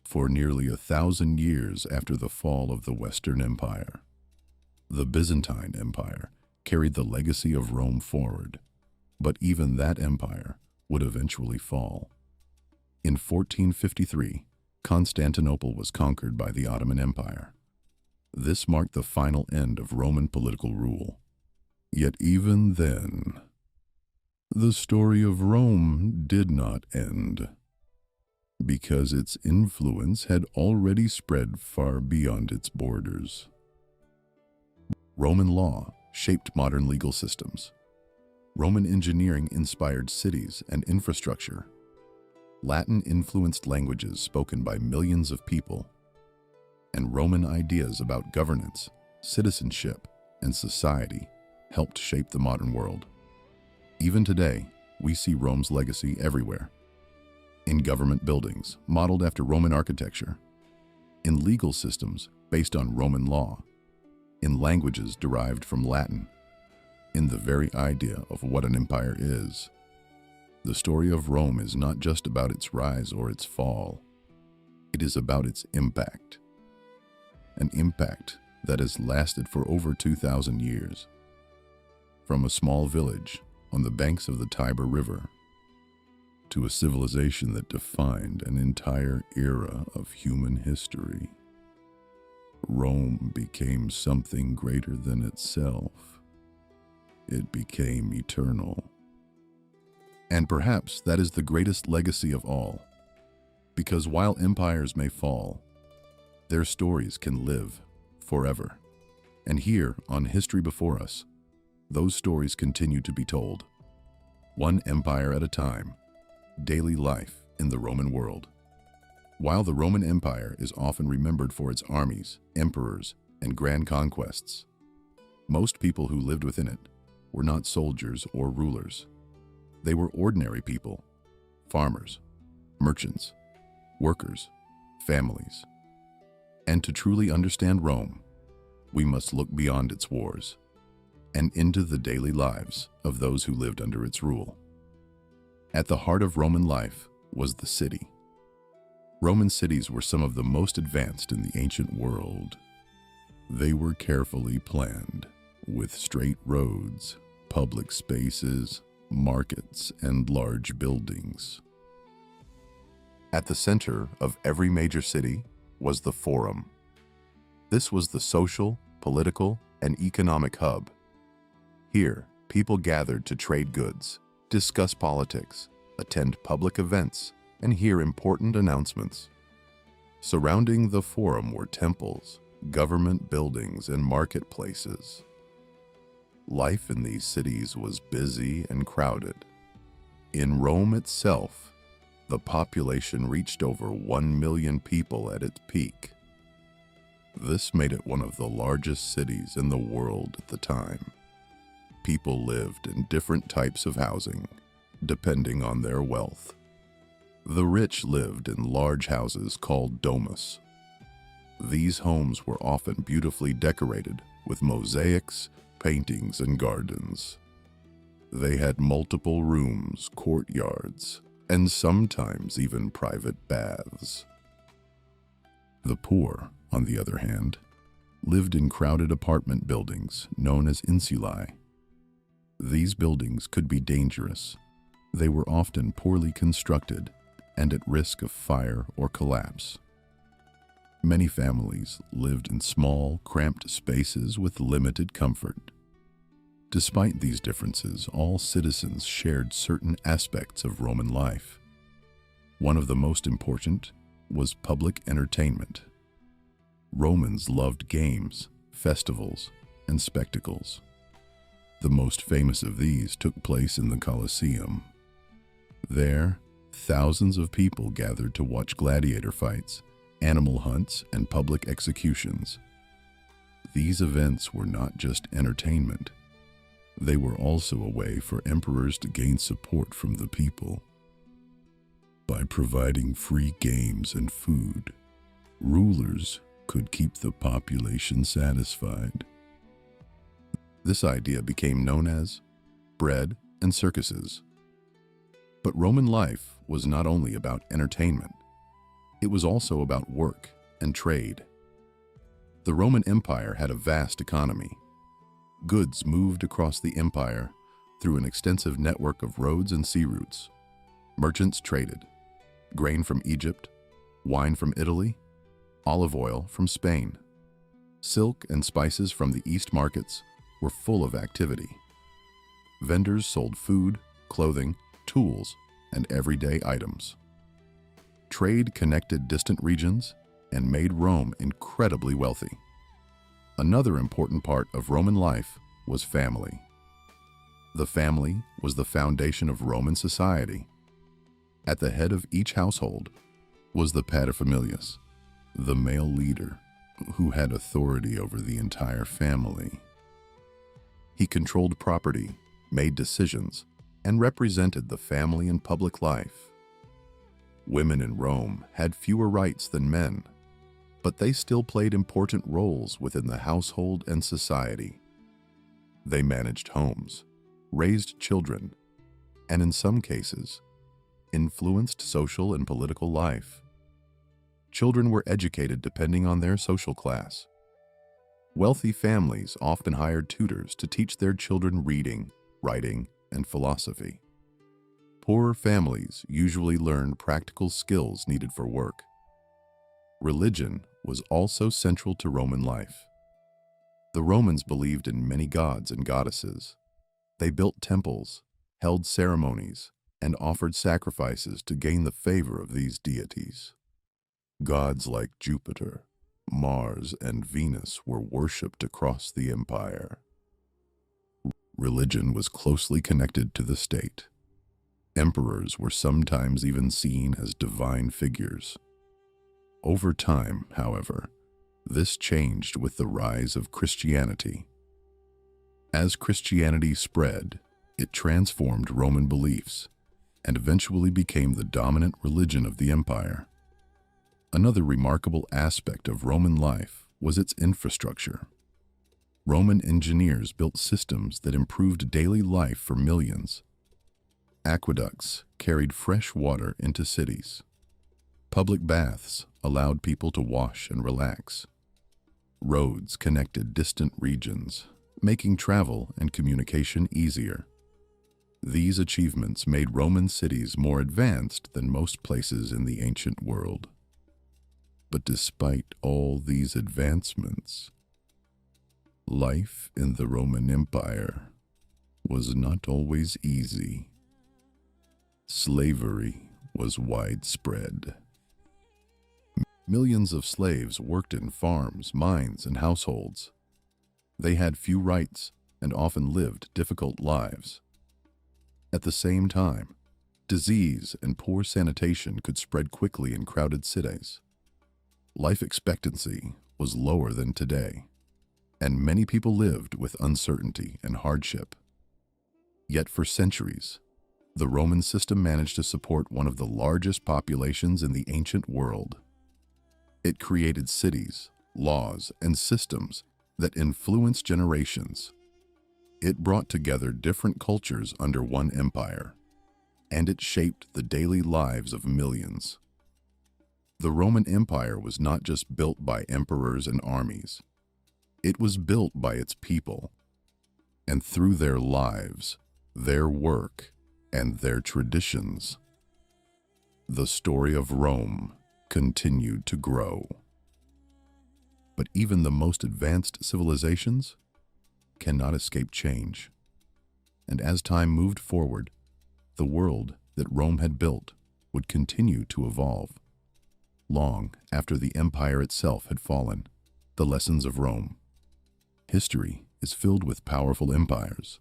For nearly 1,000 years after the fall of the Western Empire, the Byzantine Empire carried the legacy of Rome forward, but even that empire would eventually fall. In 1453, Constantinople was conquered by the Ottoman Empire. This marked the final end of Roman political rule. Yet even then, the story of Rome did not end, because its influence had already spread far beyond its borders. Roman law shaped modern legal systems. Roman engineering inspired cities and infrastructure. Latin influenced languages spoken by millions of people. And Roman ideas about governance, citizenship, and society helped shape the modern world. Even today, we see Rome's legacy everywhere. In government buildings modeled after Roman architecture, in legal systems based on Roman law, in languages derived from Latin, in the very idea of what an empire is. The story of Rome is not just about its rise or its fall. It is about its impact. An impact that has lasted for over 2,000 years. From a small village on the banks of the Tiber River to a civilization that defined an entire era of human history. Rome became something greater than itself. It became eternal. And perhaps that is the greatest legacy of all, because while empires may fall, their stories can live forever. And here, on History Before Us, those stories continue to be told, one empire at a time, daily life in the Roman world. While the Roman Empire is often remembered for its armies, emperors, and grand conquests, most people who lived within it were not soldiers or rulers. They were ordinary people, farmers, merchants, workers, families. And to truly understand Rome, we must look beyond its wars and into the daily lives of those who lived under its rule. At the heart of Roman life was the city. Roman cities were some of the most advanced in the ancient world. They were carefully planned, with straight roads, public spaces, markets, and large buildings. At the center of every major city was the Forum. This was the social, political, and economic hub. Here, people gathered to trade goods, discuss politics, attend public events, and hear important announcements. Surrounding the Forum were temples, government buildings, and marketplaces. Life in these cities was busy and crowded. In Rome itself, the population reached over 1 million people at its peak. This made it one of the largest cities in the world at the time. People lived in different types of housing, depending on their wealth. The rich lived in large houses called domus. These homes were often beautifully decorated with mosaics, paintings, and gardens. They had multiple rooms, courtyards, and sometimes even private baths. The poor, on the other hand, lived in crowded apartment buildings known as insulae. These buildings could be dangerous. They were often poorly constructed and at risk of fire or collapse. Many families lived in small, cramped spaces with limited comfort. Despite these differences, all citizens shared certain aspects of Roman life. One of the most important was public entertainment. Romans loved games, festivals, and spectacles. The most famous of these took place in the Colosseum. There, thousands of people gathered to watch gladiator fights, animal hunts, and public executions. These events were not just entertainment. They were also a way for emperors to gain support from the people. By providing free games and food, rulers could keep the population satisfied. This idea became known as bread and circuses. But Roman life was not only about entertainment. It was also about work and trade. The Roman Empire had a vast economy. Goods moved across the empire through an extensive network of roads and sea routes. Merchants traded grain from Egypt, wine from Italy, olive oil from Spain. Silk and spices from the East markets were full of activity. Vendors sold food, clothing, tools, and everyday items. Trade connected distant regions and made Rome incredibly wealthy. Another important part of Roman life was family. The family was the foundation of Roman society. At the head of each household was the paterfamilias, the male leader who had authority over the entire family. He controlled property, made decisions, and represented the family in public life. Women in Rome had fewer rights than men, but they still played important roles within the household and society. They managed homes, raised children, and in some cases, influenced social and political life. Children were educated depending on their social class. Wealthy families often hired tutors to teach their children reading, writing, and philosophy. Poorer families usually learned practical skills needed for work. Religion was also central to Roman life. The Romans believed in many gods and goddesses. They built temples, held ceremonies, and offered sacrifices to gain the favor of these deities. Gods like Jupiter, Mars, and Venus were worshipped across the empire. Religion was closely connected to the state. Emperors were sometimes even seen as divine figures. Over time, however, this changed with the rise of Christianity. As Christianity spread, it transformed Roman beliefs and eventually became the dominant religion of the empire. Another remarkable aspect of Roman life was its infrastructure. Roman engineers built systems that improved daily life for millions. Aqueducts carried fresh water into cities. Public baths allowed people to wash and relax. Roads connected distant regions, making travel and communication easier. These achievements made Roman cities more advanced than most places in the ancient world. But despite all these advancements, life in the Roman Empire was not always easy. Slavery was widespread. Millions of slaves worked in farms, mines, and households. They had few rights and often lived difficult lives. At the same time, disease and poor sanitation could spread quickly in crowded cities. Life expectancy was lower than today, and many people lived with uncertainty and hardship. Yet for centuries, the Roman system managed to support one of the largest populations in the ancient world. It created cities, laws, and systems that influenced generations. It brought together different cultures under one empire, and it shaped the daily lives of millions. The Roman Empire was not just built by emperors and armies. It was built by its people, and through their lives, their work, and their traditions, the story of Rome continued to grow. But even the most advanced civilizations cannot escape change. And as time moved forward, the world that Rome had built would continue to evolve. Long after the empire itself had fallen, the lessons of Rome. History is filled with powerful empires,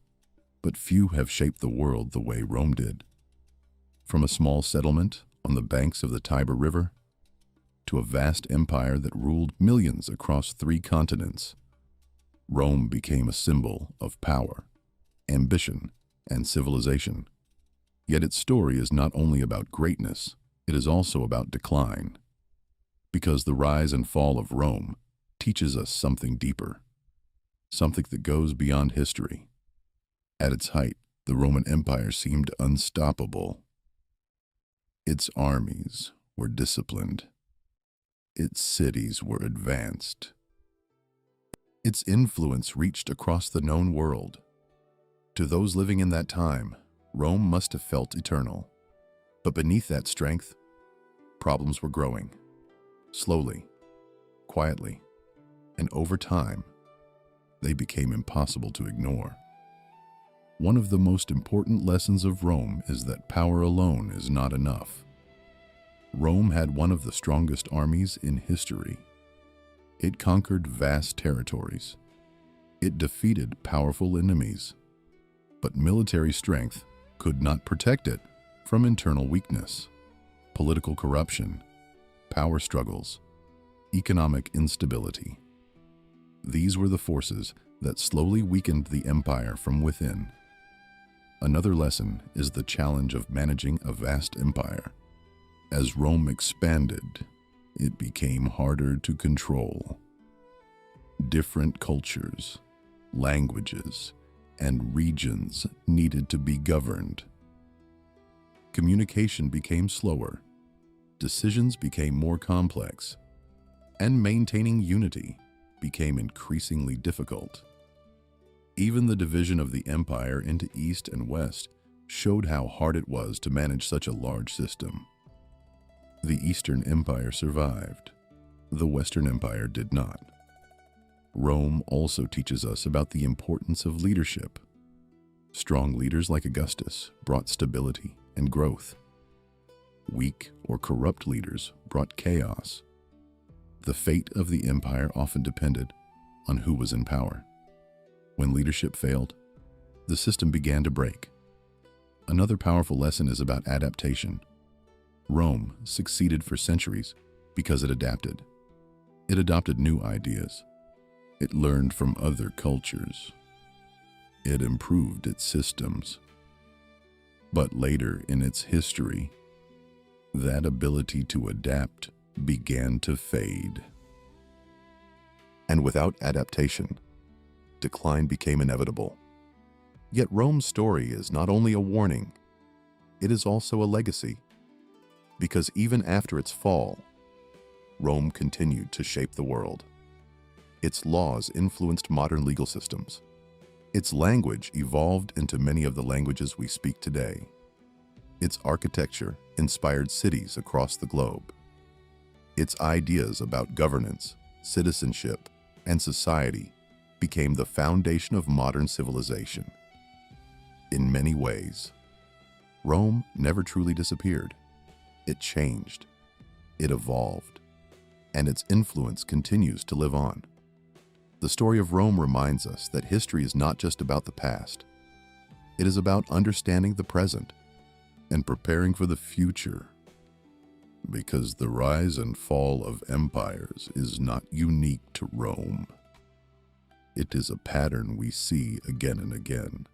but few have shaped the world the way Rome did. From a small settlement on the banks of the Tiber River to a vast empire that ruled millions across 3 continents, Rome became a symbol of power, ambition, and civilization. Yet its story is not only about greatness, it is also about decline. Because the rise and fall of Rome teaches us something deeper, something that goes beyond history. At its height, the Roman Empire seemed unstoppable. Its armies were disciplined. Its cities were advanced. Its influence reached across the known world. To those living in that time, Rome must have felt eternal. But beneath that strength, problems were growing. Slowly, quietly, and over time, they became impossible to ignore. One of the most important lessons of Rome is that power alone is not enough. Rome had one of the strongest armies in history. It conquered vast territories. It defeated powerful enemies. But military strength could not protect it from internal weakness, political corruption, power struggles, economic instability. These were the forces that slowly weakened the empire from within. Another lesson is the challenge of managing a vast empire. As Rome expanded, it became harder to control. Different cultures, languages, and regions needed to be governed. Communication became slower, decisions became more complex, and maintaining unity became increasingly difficult. Even the division of the empire into East and West showed how hard it was to manage such a large system. The Eastern Empire survived. The Western Empire did not. Rome also teaches us about the importance of leadership. Strong leaders like Augustus brought stability and growth. Weak or corrupt leaders brought chaos. The fate of the empire often depended on who was in power. When leadership failed, the system began to break. Another powerful lesson is about adaptation. Rome succeeded for centuries because it adapted. It adopted new ideas. It learned from other cultures. It improved its systems. But later in its history, that ability to adapt began to fade. And without adaptation, decline became inevitable. Yet Rome's story is not only a warning, it is also a legacy. Because even after its fall, Rome continued to shape the world. Its laws influenced modern legal systems. Its language evolved into many of the languages we speak today. Its architecture inspired cities across the globe. Its ideas about governance, citizenship, and society became the foundation of modern civilization. In many ways, Rome never truly disappeared. It changed, it evolved, and its influence continues to live on. The story of Rome reminds us that history is not just about the past. It is about understanding the present and preparing for the future. Because the rise and fall of empires is not unique to Rome. It is a pattern we see again and again.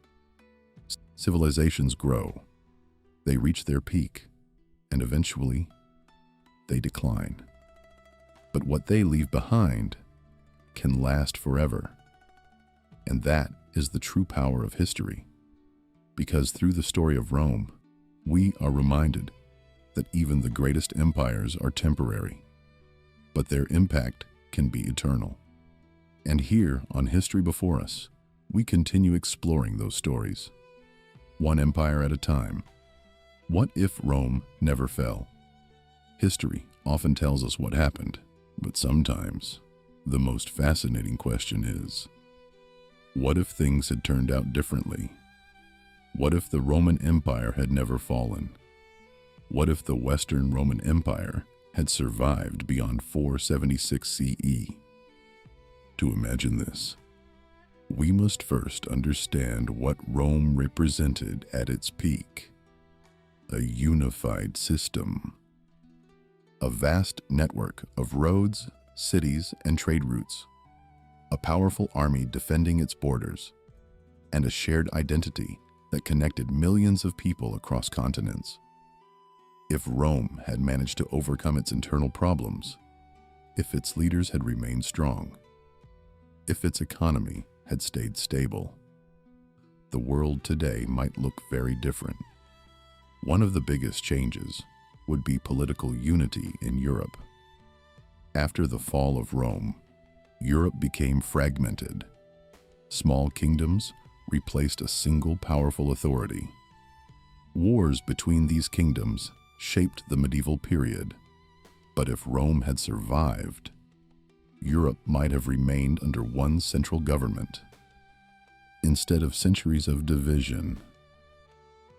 Civilizations grow, they reach their peak, and eventually they decline. But what they leave behind can last forever. And that is the true power of history. Because through the story of Rome, we are reminded that even the greatest empires are temporary, but their impact can be eternal. And here on History Before Us, we continue exploring those stories, one empire at a time. What if Rome never fell? History often tells us what happened, but sometimes the most fascinating question is, what if things had turned out differently? What if the Roman Empire had never fallen? What if the Western Roman Empire had survived beyond 476 CE? To imagine this, we must first understand what Rome represented at its peak. A unified system. A vast network of roads, cities, and trade routes. A powerful army defending its borders. And a shared identity that connected millions of people across continents. If Rome had managed to overcome its internal problems, if its leaders had remained strong, if its economy had stayed stable, the world today might look very different. One of the biggest changes would be political unity in Europe. After the fall of Rome, Europe became fragmented. Small kingdoms replaced a single powerful authority. Wars between these kingdoms shaped the medieval period. But if Rome had survived, Europe might have remained under one central government. Instead of centuries of division,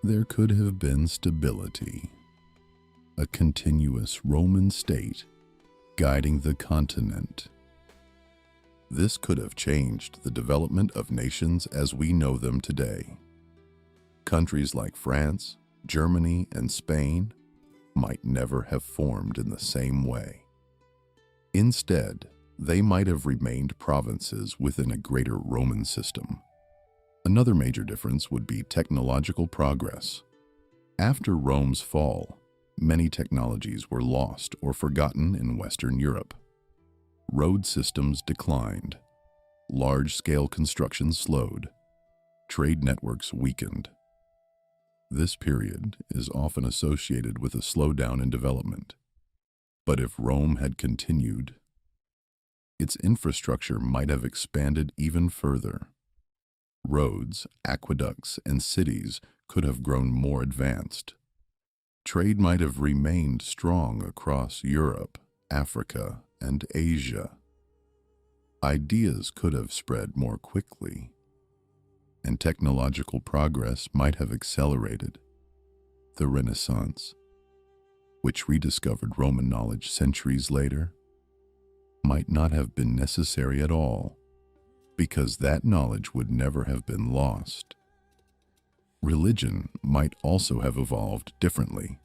there could have been stability. A continuous Roman state guiding the continent. This could have changed the development of nations as we know them today. Countries like France, Germany, and Spain might never have formed in the same way. Instead, they might have remained provinces within a greater Roman system. Another major difference would be technological progress. After Rome's fall, many technologies were lost or forgotten in Western Europe. Road systems declined. Large-scale construction slowed. trade networks weakened. This period is often associated with a slowdown in development. But if Rome had continued, its infrastructure might have expanded even further. Roads, aqueducts, and cities could have grown more advanced. Trade might have remained strong across Europe, Africa, and Asia. Ideas could have spread more quickly, and technological progress might have accelerated. The Renaissance, which rediscovered Roman knowledge centuries later, might not have been necessary at all, because that knowledge would never have been lost. Religion might also have evolved differently.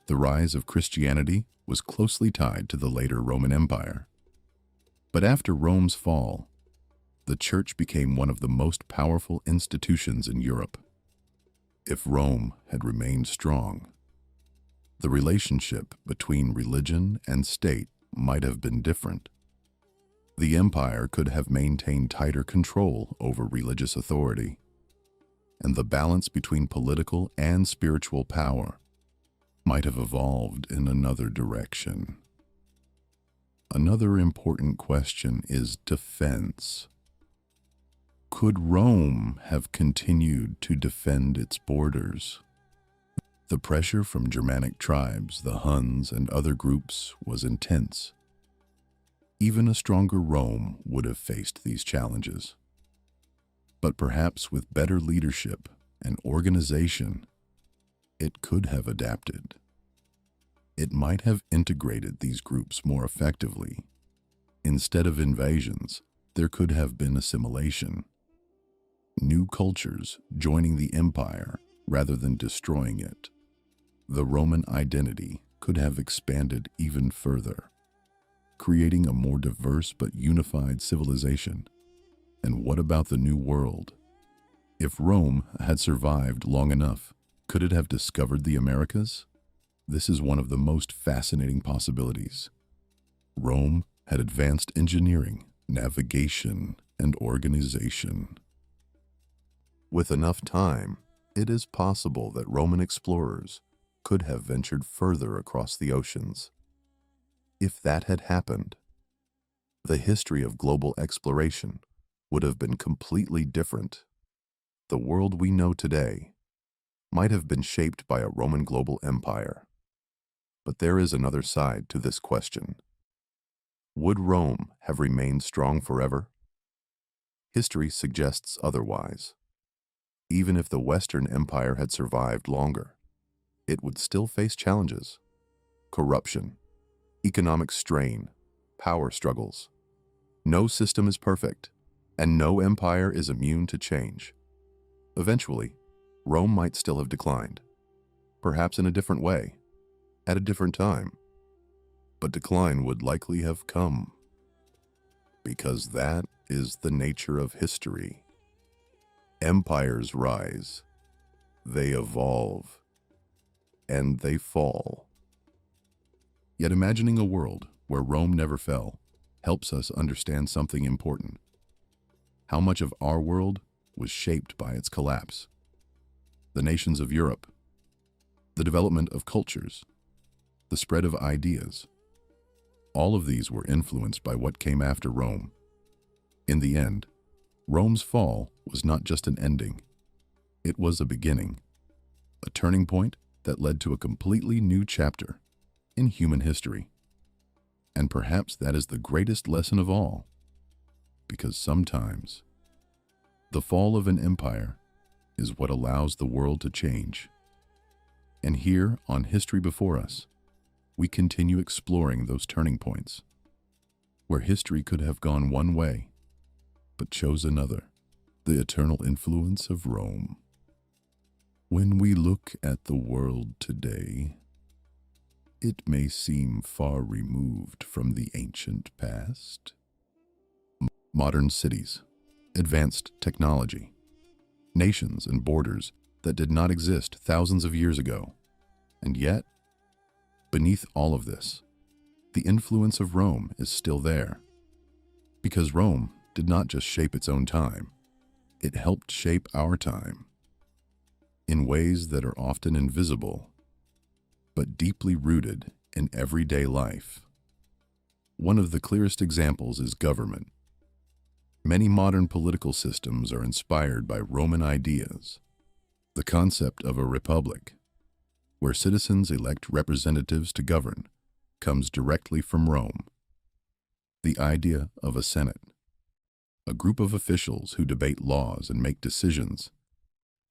The rise of Christianity was closely tied to the later Roman Empire. But after Rome's fall, the Church became one of the most powerful institutions in Europe. If Rome had remained strong, the relationship between religion and state might have been different. The empire could have maintained tighter control over religious authority, and the balance between political and spiritual power might have evolved in another direction. Another important question is defense. Could Rome have continued to defend its borders? The pressure from Germanic tribes, the Huns, and other groups was intense. Even a stronger Rome would have faced these challenges. But perhaps with better leadership and organization, it could have adapted. It might have integrated these groups more effectively. Instead of invasions, there could have been assimilation. New cultures joining the empire rather than destroying it. The Roman identity could have expanded even further, creating a more diverse but unified civilization. And what about the New World? If Rome had survived long enough, could it have discovered the Americas? This is one of the most fascinating possibilities. Rome had advanced engineering, navigation, and organization. With enough time, it is possible that Roman explorers could have ventured further across the oceans. If that had happened, the history of global exploration would have been completely different. The world we know today might have been shaped by a Roman global empire. But there is another side to this question. Would Rome have remained strong forever? History suggests otherwise. Even if the Western Empire had survived longer, it would still face challenges: corruption, economic strain, power struggles. No system is perfect, and no empire is immune to change. Eventually, Rome might still have declined, perhaps in a different way, at a different time. But decline would likely have come, because that is the nature of history. Empires rise, they evolve, and they fall. Yet imagining a world where Rome never fell helps us understand something important. How much of our world was shaped by its collapse? The nations of Europe, the development of cultures, the spread of ideas. All of these were influenced by what came after Rome. In the end, Rome's fall was not just an ending. It was a beginning, a turning point that led to a completely new chapter in human history. And perhaps that is the greatest lesson of all, because sometimes the fall of an empire is what allows the world to change. And here on History Before Us, we continue exploring those turning points, where history could have gone one way, but chose another, the eternal influence of Rome. When we look at the world today, it may seem far removed from the ancient past. Modern cities, advanced technology, nations and borders that did not exist thousands of years ago. And yet, beneath all of this, the influence of Rome is still there. Because Rome did not just shape its own time, It helped shape our time in ways that are often invisible, but deeply rooted in everyday life. One of the clearest examples is government. Many modern political systems are inspired by Roman ideas. The concept of a republic, where citizens elect representatives to govern, comes directly from Rome. The idea of a senate, a group of officials who debate laws and make decisions,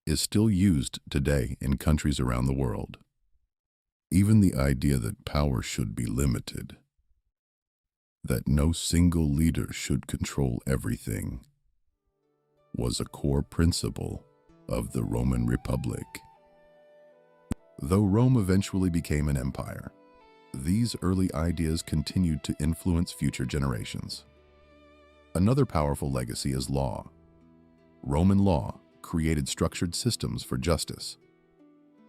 is still used today in countries around the world. Even the idea that power should be limited, that no single leader should control everything, was a core principle of the Roman Republic. Though Rome eventually became an empire, these early ideas continued to influence future generations. Another powerful legacy is law. Roman law created structured systems for justice.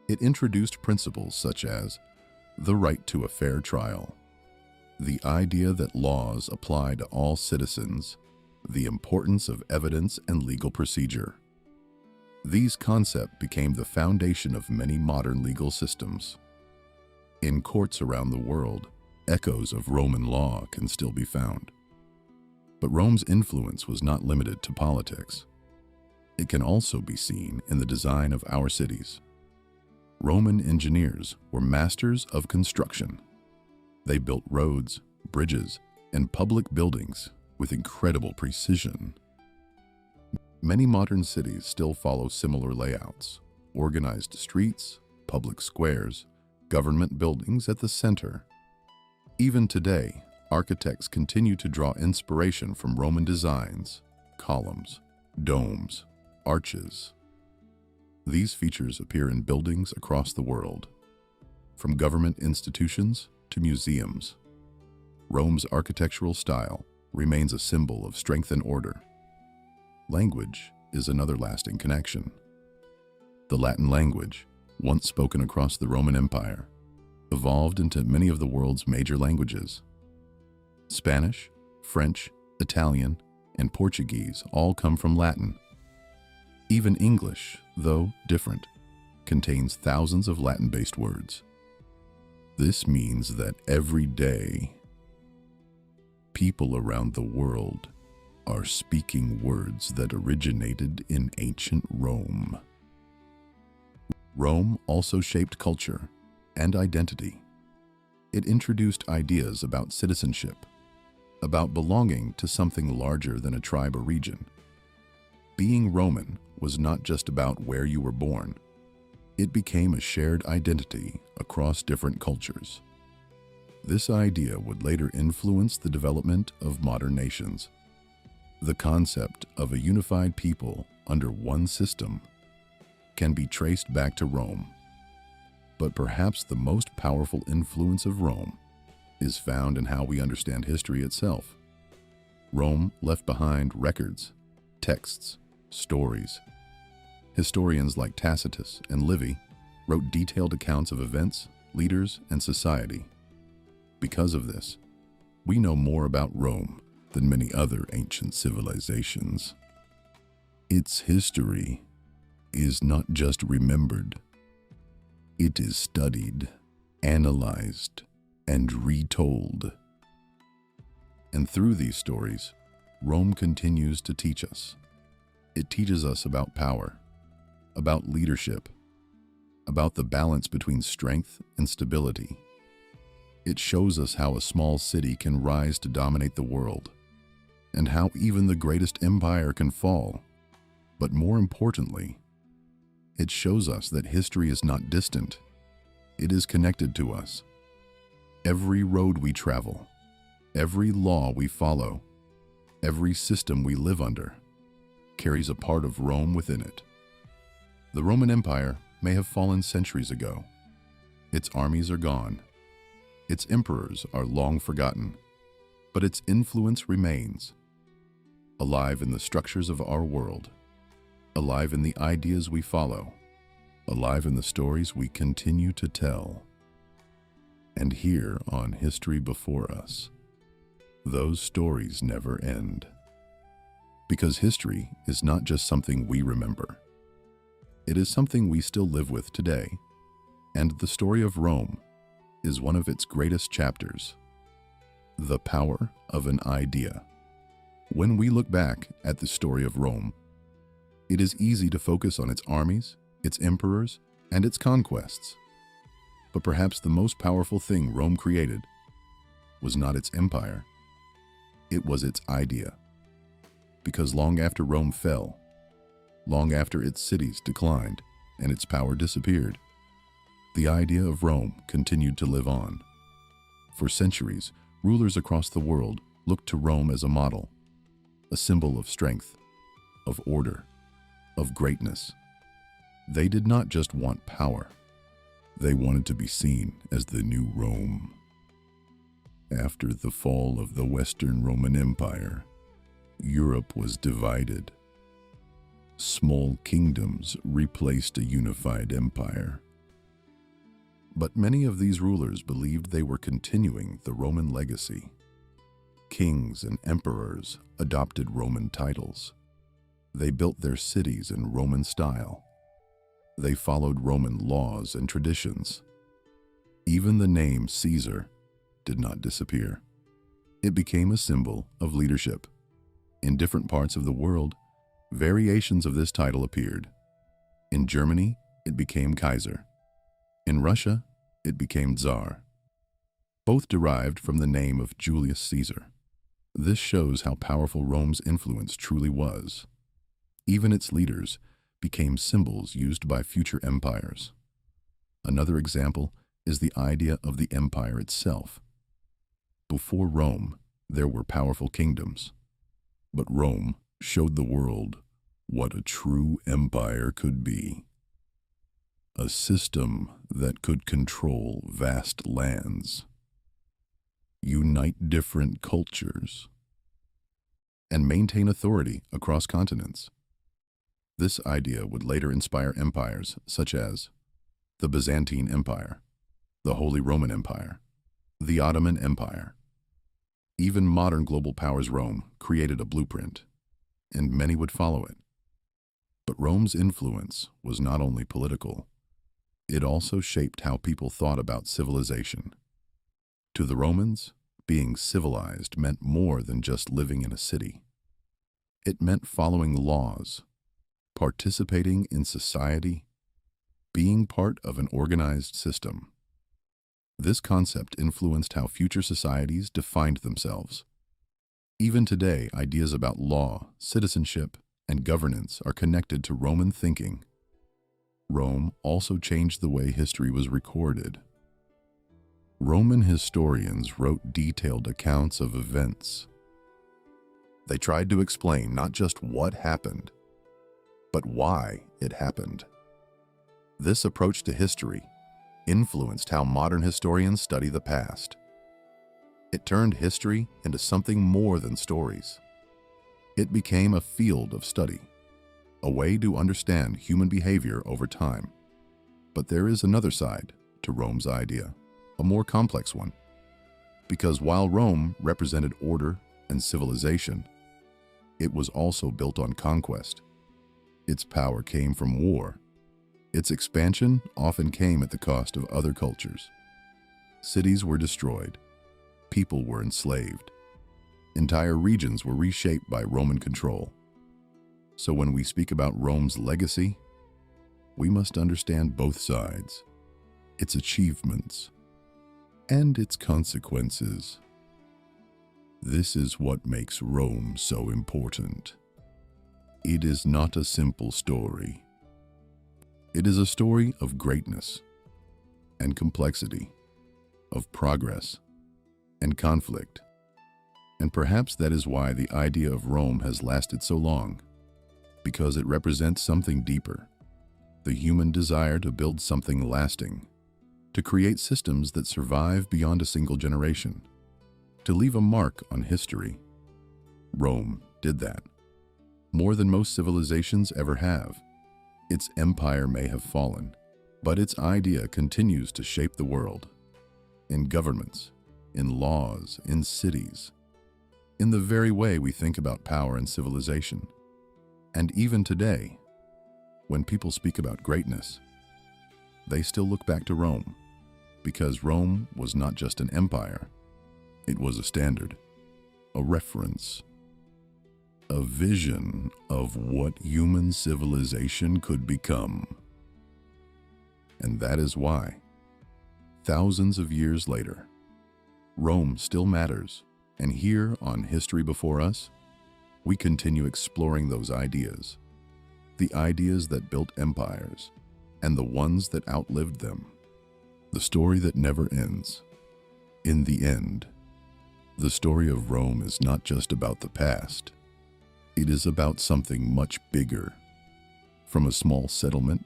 It introduced principles such as the right to a fair trial, the idea that laws apply to all citizens, the importance of evidence and legal procedure. These concepts became the foundation of many modern legal systems. In courts around the world, echoes of Roman law can still be found. But Rome's influence was not limited to politics. It can also be seen in the design of our cities. Roman engineers were masters of construction. They built roads, bridges, and public buildings with incredible precision. Many modern cities still follow similar layouts: organized streets, public squares, government buildings at the center. Even today, architects continue to draw inspiration from Roman designs: columns, domes, arches. These features appear in buildings across the world, from government institutions to museums. Rome's architectural style remains a symbol of strength and order. Language is another lasting connection. The Latin language, once spoken across the Roman Empire, evolved into many of the world's major languages. Spanish, French, Italian, and Portuguese all come from Latin. Even English, though different, contains thousands of Latin-based words. This means that every day, people around the world are speaking words that originated in ancient Rome. Rome also shaped culture and identity. It introduced ideas about citizenship, about belonging to something larger than a tribe or region. Being Roman was not just about where you were born. It became a shared identity across different cultures. This idea would later influence the development of modern nations. The concept of a unified people under one system can be traced back to Rome. But perhaps the most powerful influence of Rome is found in how we understand history itself. Rome left behind records, texts, stories. Historians like Tacitus and Livy wrote detailed accounts of events, leaders, and society. Because of this, we know more about Rome than many other ancient civilizations. Its history is not just remembered. It is studied, analyzed, and retold. And through these stories, Rome continues to teach us. It teaches us about power, about leadership, about the balance between strength and stability. It shows us how a small city can rise to dominate the world, and how even the greatest empire can fall. But more importantly, it shows us that history is not distant. It is connected to us. Every road we travel, every law we follow, every system we live under, carries a part of Rome within it. The Roman Empire may have fallen centuries ago. Its armies are gone. Its emperors are long forgotten. But its influence remains, alive in the structures of our world, alive in the ideas we follow, alive in the stories we continue to tell. And here on History Before Us, those stories never end. Because history is not just something we remember. It is something we still live with today, and the story of Rome is one of its greatest chapters. The power of an idea. When we look back at the story of Rome, it is easy to focus on its armies, its emperors, and its conquests. But perhaps the most powerful thing Rome created was not its empire, it was its idea. Because long after Rome fell, long after its cities declined and its power disappeared, the idea of Rome continued to live on. For centuries, rulers across the world looked to Rome as a model, a symbol of strength, of order, of greatness. They did not just want power. They wanted to be seen as the new Rome. After the fall of the Western Roman Empire, Europe was divided. Small kingdoms replaced a unified empire. But many of these rulers believed they were continuing the Roman legacy. Kings and emperors adopted Roman titles. They built their cities in Roman style. They followed Roman laws and traditions. Even the name Caesar did not disappear. It became a symbol of leadership. In different parts of the world, variations of this title appeared. In Germany, it became Kaiser. In Russia, it became Tsar. Both derived from the name of Julius Caesar. This shows how powerful Rome's influence truly was. Even its leaders became symbols used by future empires. Another example is the idea of the empire itself. Before Rome, there were powerful kingdoms, but Rome showed the world what a true empire could be. A system that could control vast lands, unite different cultures, and maintain authority across continents. This idea would later inspire empires such as the Byzantine Empire, the Holy Roman Empire, the Ottoman Empire. Even modern global powers Rome created a blueprint, and many would follow it. But Rome's influence was not only political, it also shaped how people thought about civilization. To the Romans, being civilized meant more than just living in a city. It meant following laws, participating in society, being part of an organized system. This concept influenced how future societies defined themselves. Even today, ideas about law, citizenship, and governance are connected to Roman thinking. Rome also changed the way history was recorded. Roman historians wrote detailed accounts of events. They tried to explain not just what happened, but why it happened. This approach to history influenced how modern historians study the past. It turned history into something more than stories. It became a field of study, a way to understand human behavior over time. But there is another side to Rome's idea, a more complex one. Because while Rome represented order and civilization, it was also built on conquest. Its power came from war. Its expansion often came at the cost of other cultures. Cities were destroyed. People were enslaved. Entire regions were reshaped by Roman control. So when we speak about Rome's legacy, we must understand both sides, its achievements, and its consequences. This is what makes Rome so important. It is not a simple story. It is a story of greatness and complexity, of progress and conflict. And perhaps that is why the idea of Rome has lasted so long, because it represents something deeper, the human desire to build something lasting, to create systems that survive beyond a single generation, to leave a mark on history. Rome did that, more than most civilizations ever have. Its empire may have fallen, but its idea continues to shape the world. In governments, in laws, in cities, in the very way we think about power and civilization. And even today, when people speak about greatness, they still look back to Rome, because Rome was not just an empire, it was a standard, a reference, a vision of what human civilization could become. And that is why, thousands of years later, Rome still matters, and here on History Before Us, we continue exploring those ideas, the ideas that built empires, and the ones that outlived them, the story that never ends. In the end, the story of Rome is not just about the past, it is about something much bigger, from a small settlement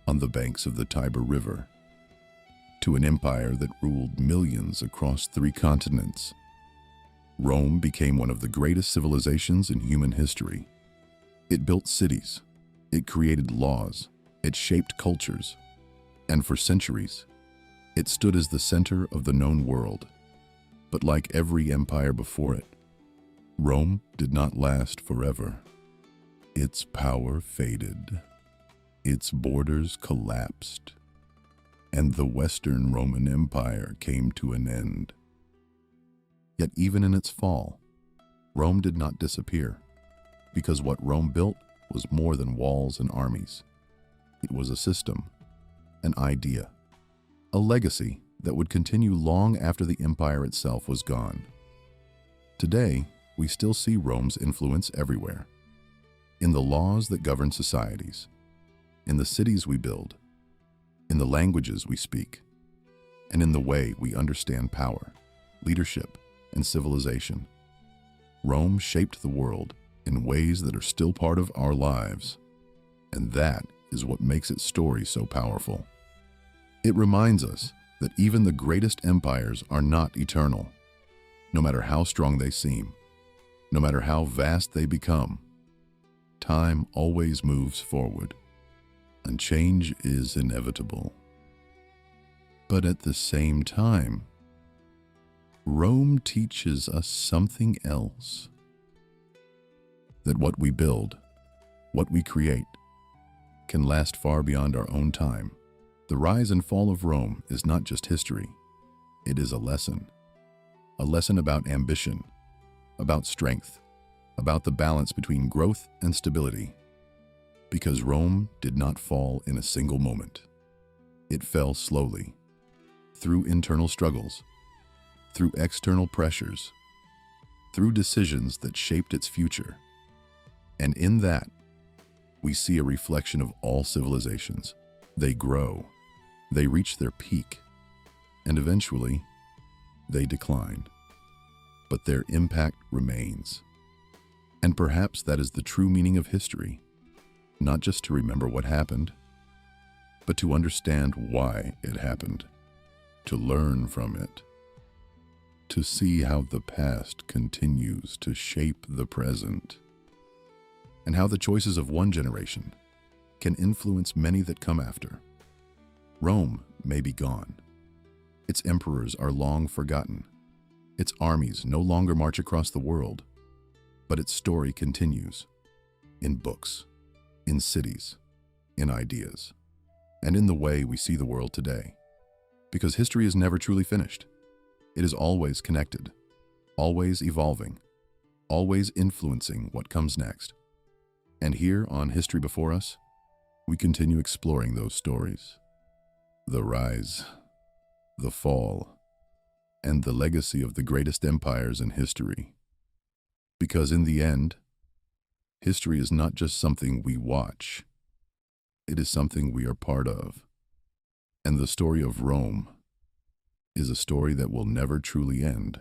on the banks of the Tiber River, to an empire that ruled millions across 3 continents. Rome became one of the greatest civilizations in human history. It built cities, it created laws, it shaped cultures, and for centuries, it stood as the center of the known world. But like every empire before it, Rome did not last forever. Its power faded, its borders collapsed, and the Western Roman Empire came to an end. Yet even in its fall, Rome did not disappear, because what Rome built was more than walls and armies. It was a system, an idea, a legacy that would continue long after the empire itself was gone. Today, we still see Rome's influence everywhere, in the laws that govern societies, in the cities we build, in the languages we speak, and in the way we understand power, leadership, and civilization. Rome shaped the world in ways that are still part of our lives, and that is what makes its story so powerful. It reminds us that even the greatest empires are not eternal. No matter how strong they seem, no matter how vast they become, time always moves forward, and change is inevitable. But at the same time, Rome teaches us something else. That what we build, what we create, can last far beyond our own time. The rise and fall of Rome is not just history, it is a lesson about ambition, about strength, about the balance between growth and stability. Because Rome did not fall in a single moment. It fell slowly, through internal struggles, through external pressures, through decisions that shaped its future. And in that, we see a reflection of all civilizations. They grow, they reach their peak, and eventually, they decline. But their impact remains. And perhaps that is the true meaning of history, not just to remember what happened, but to understand why it happened, to learn from it, to see how the past continues to shape the present, and how the choices of one generation can influence many that come after. Rome may be gone. Its emperors are long forgotten. Its armies no longer march across the world, but its story continues in books, in cities, in ideas, and in the way we see the world today. Because history is never truly finished. It is always connected, always evolving, always influencing what comes next. And here on History Before Us, we continue exploring those stories. The rise, the fall, and the legacy of the greatest empires in history. Because in the end, history is not just something we watch, it is something we are part of. And the story of Rome is a story that will never truly end.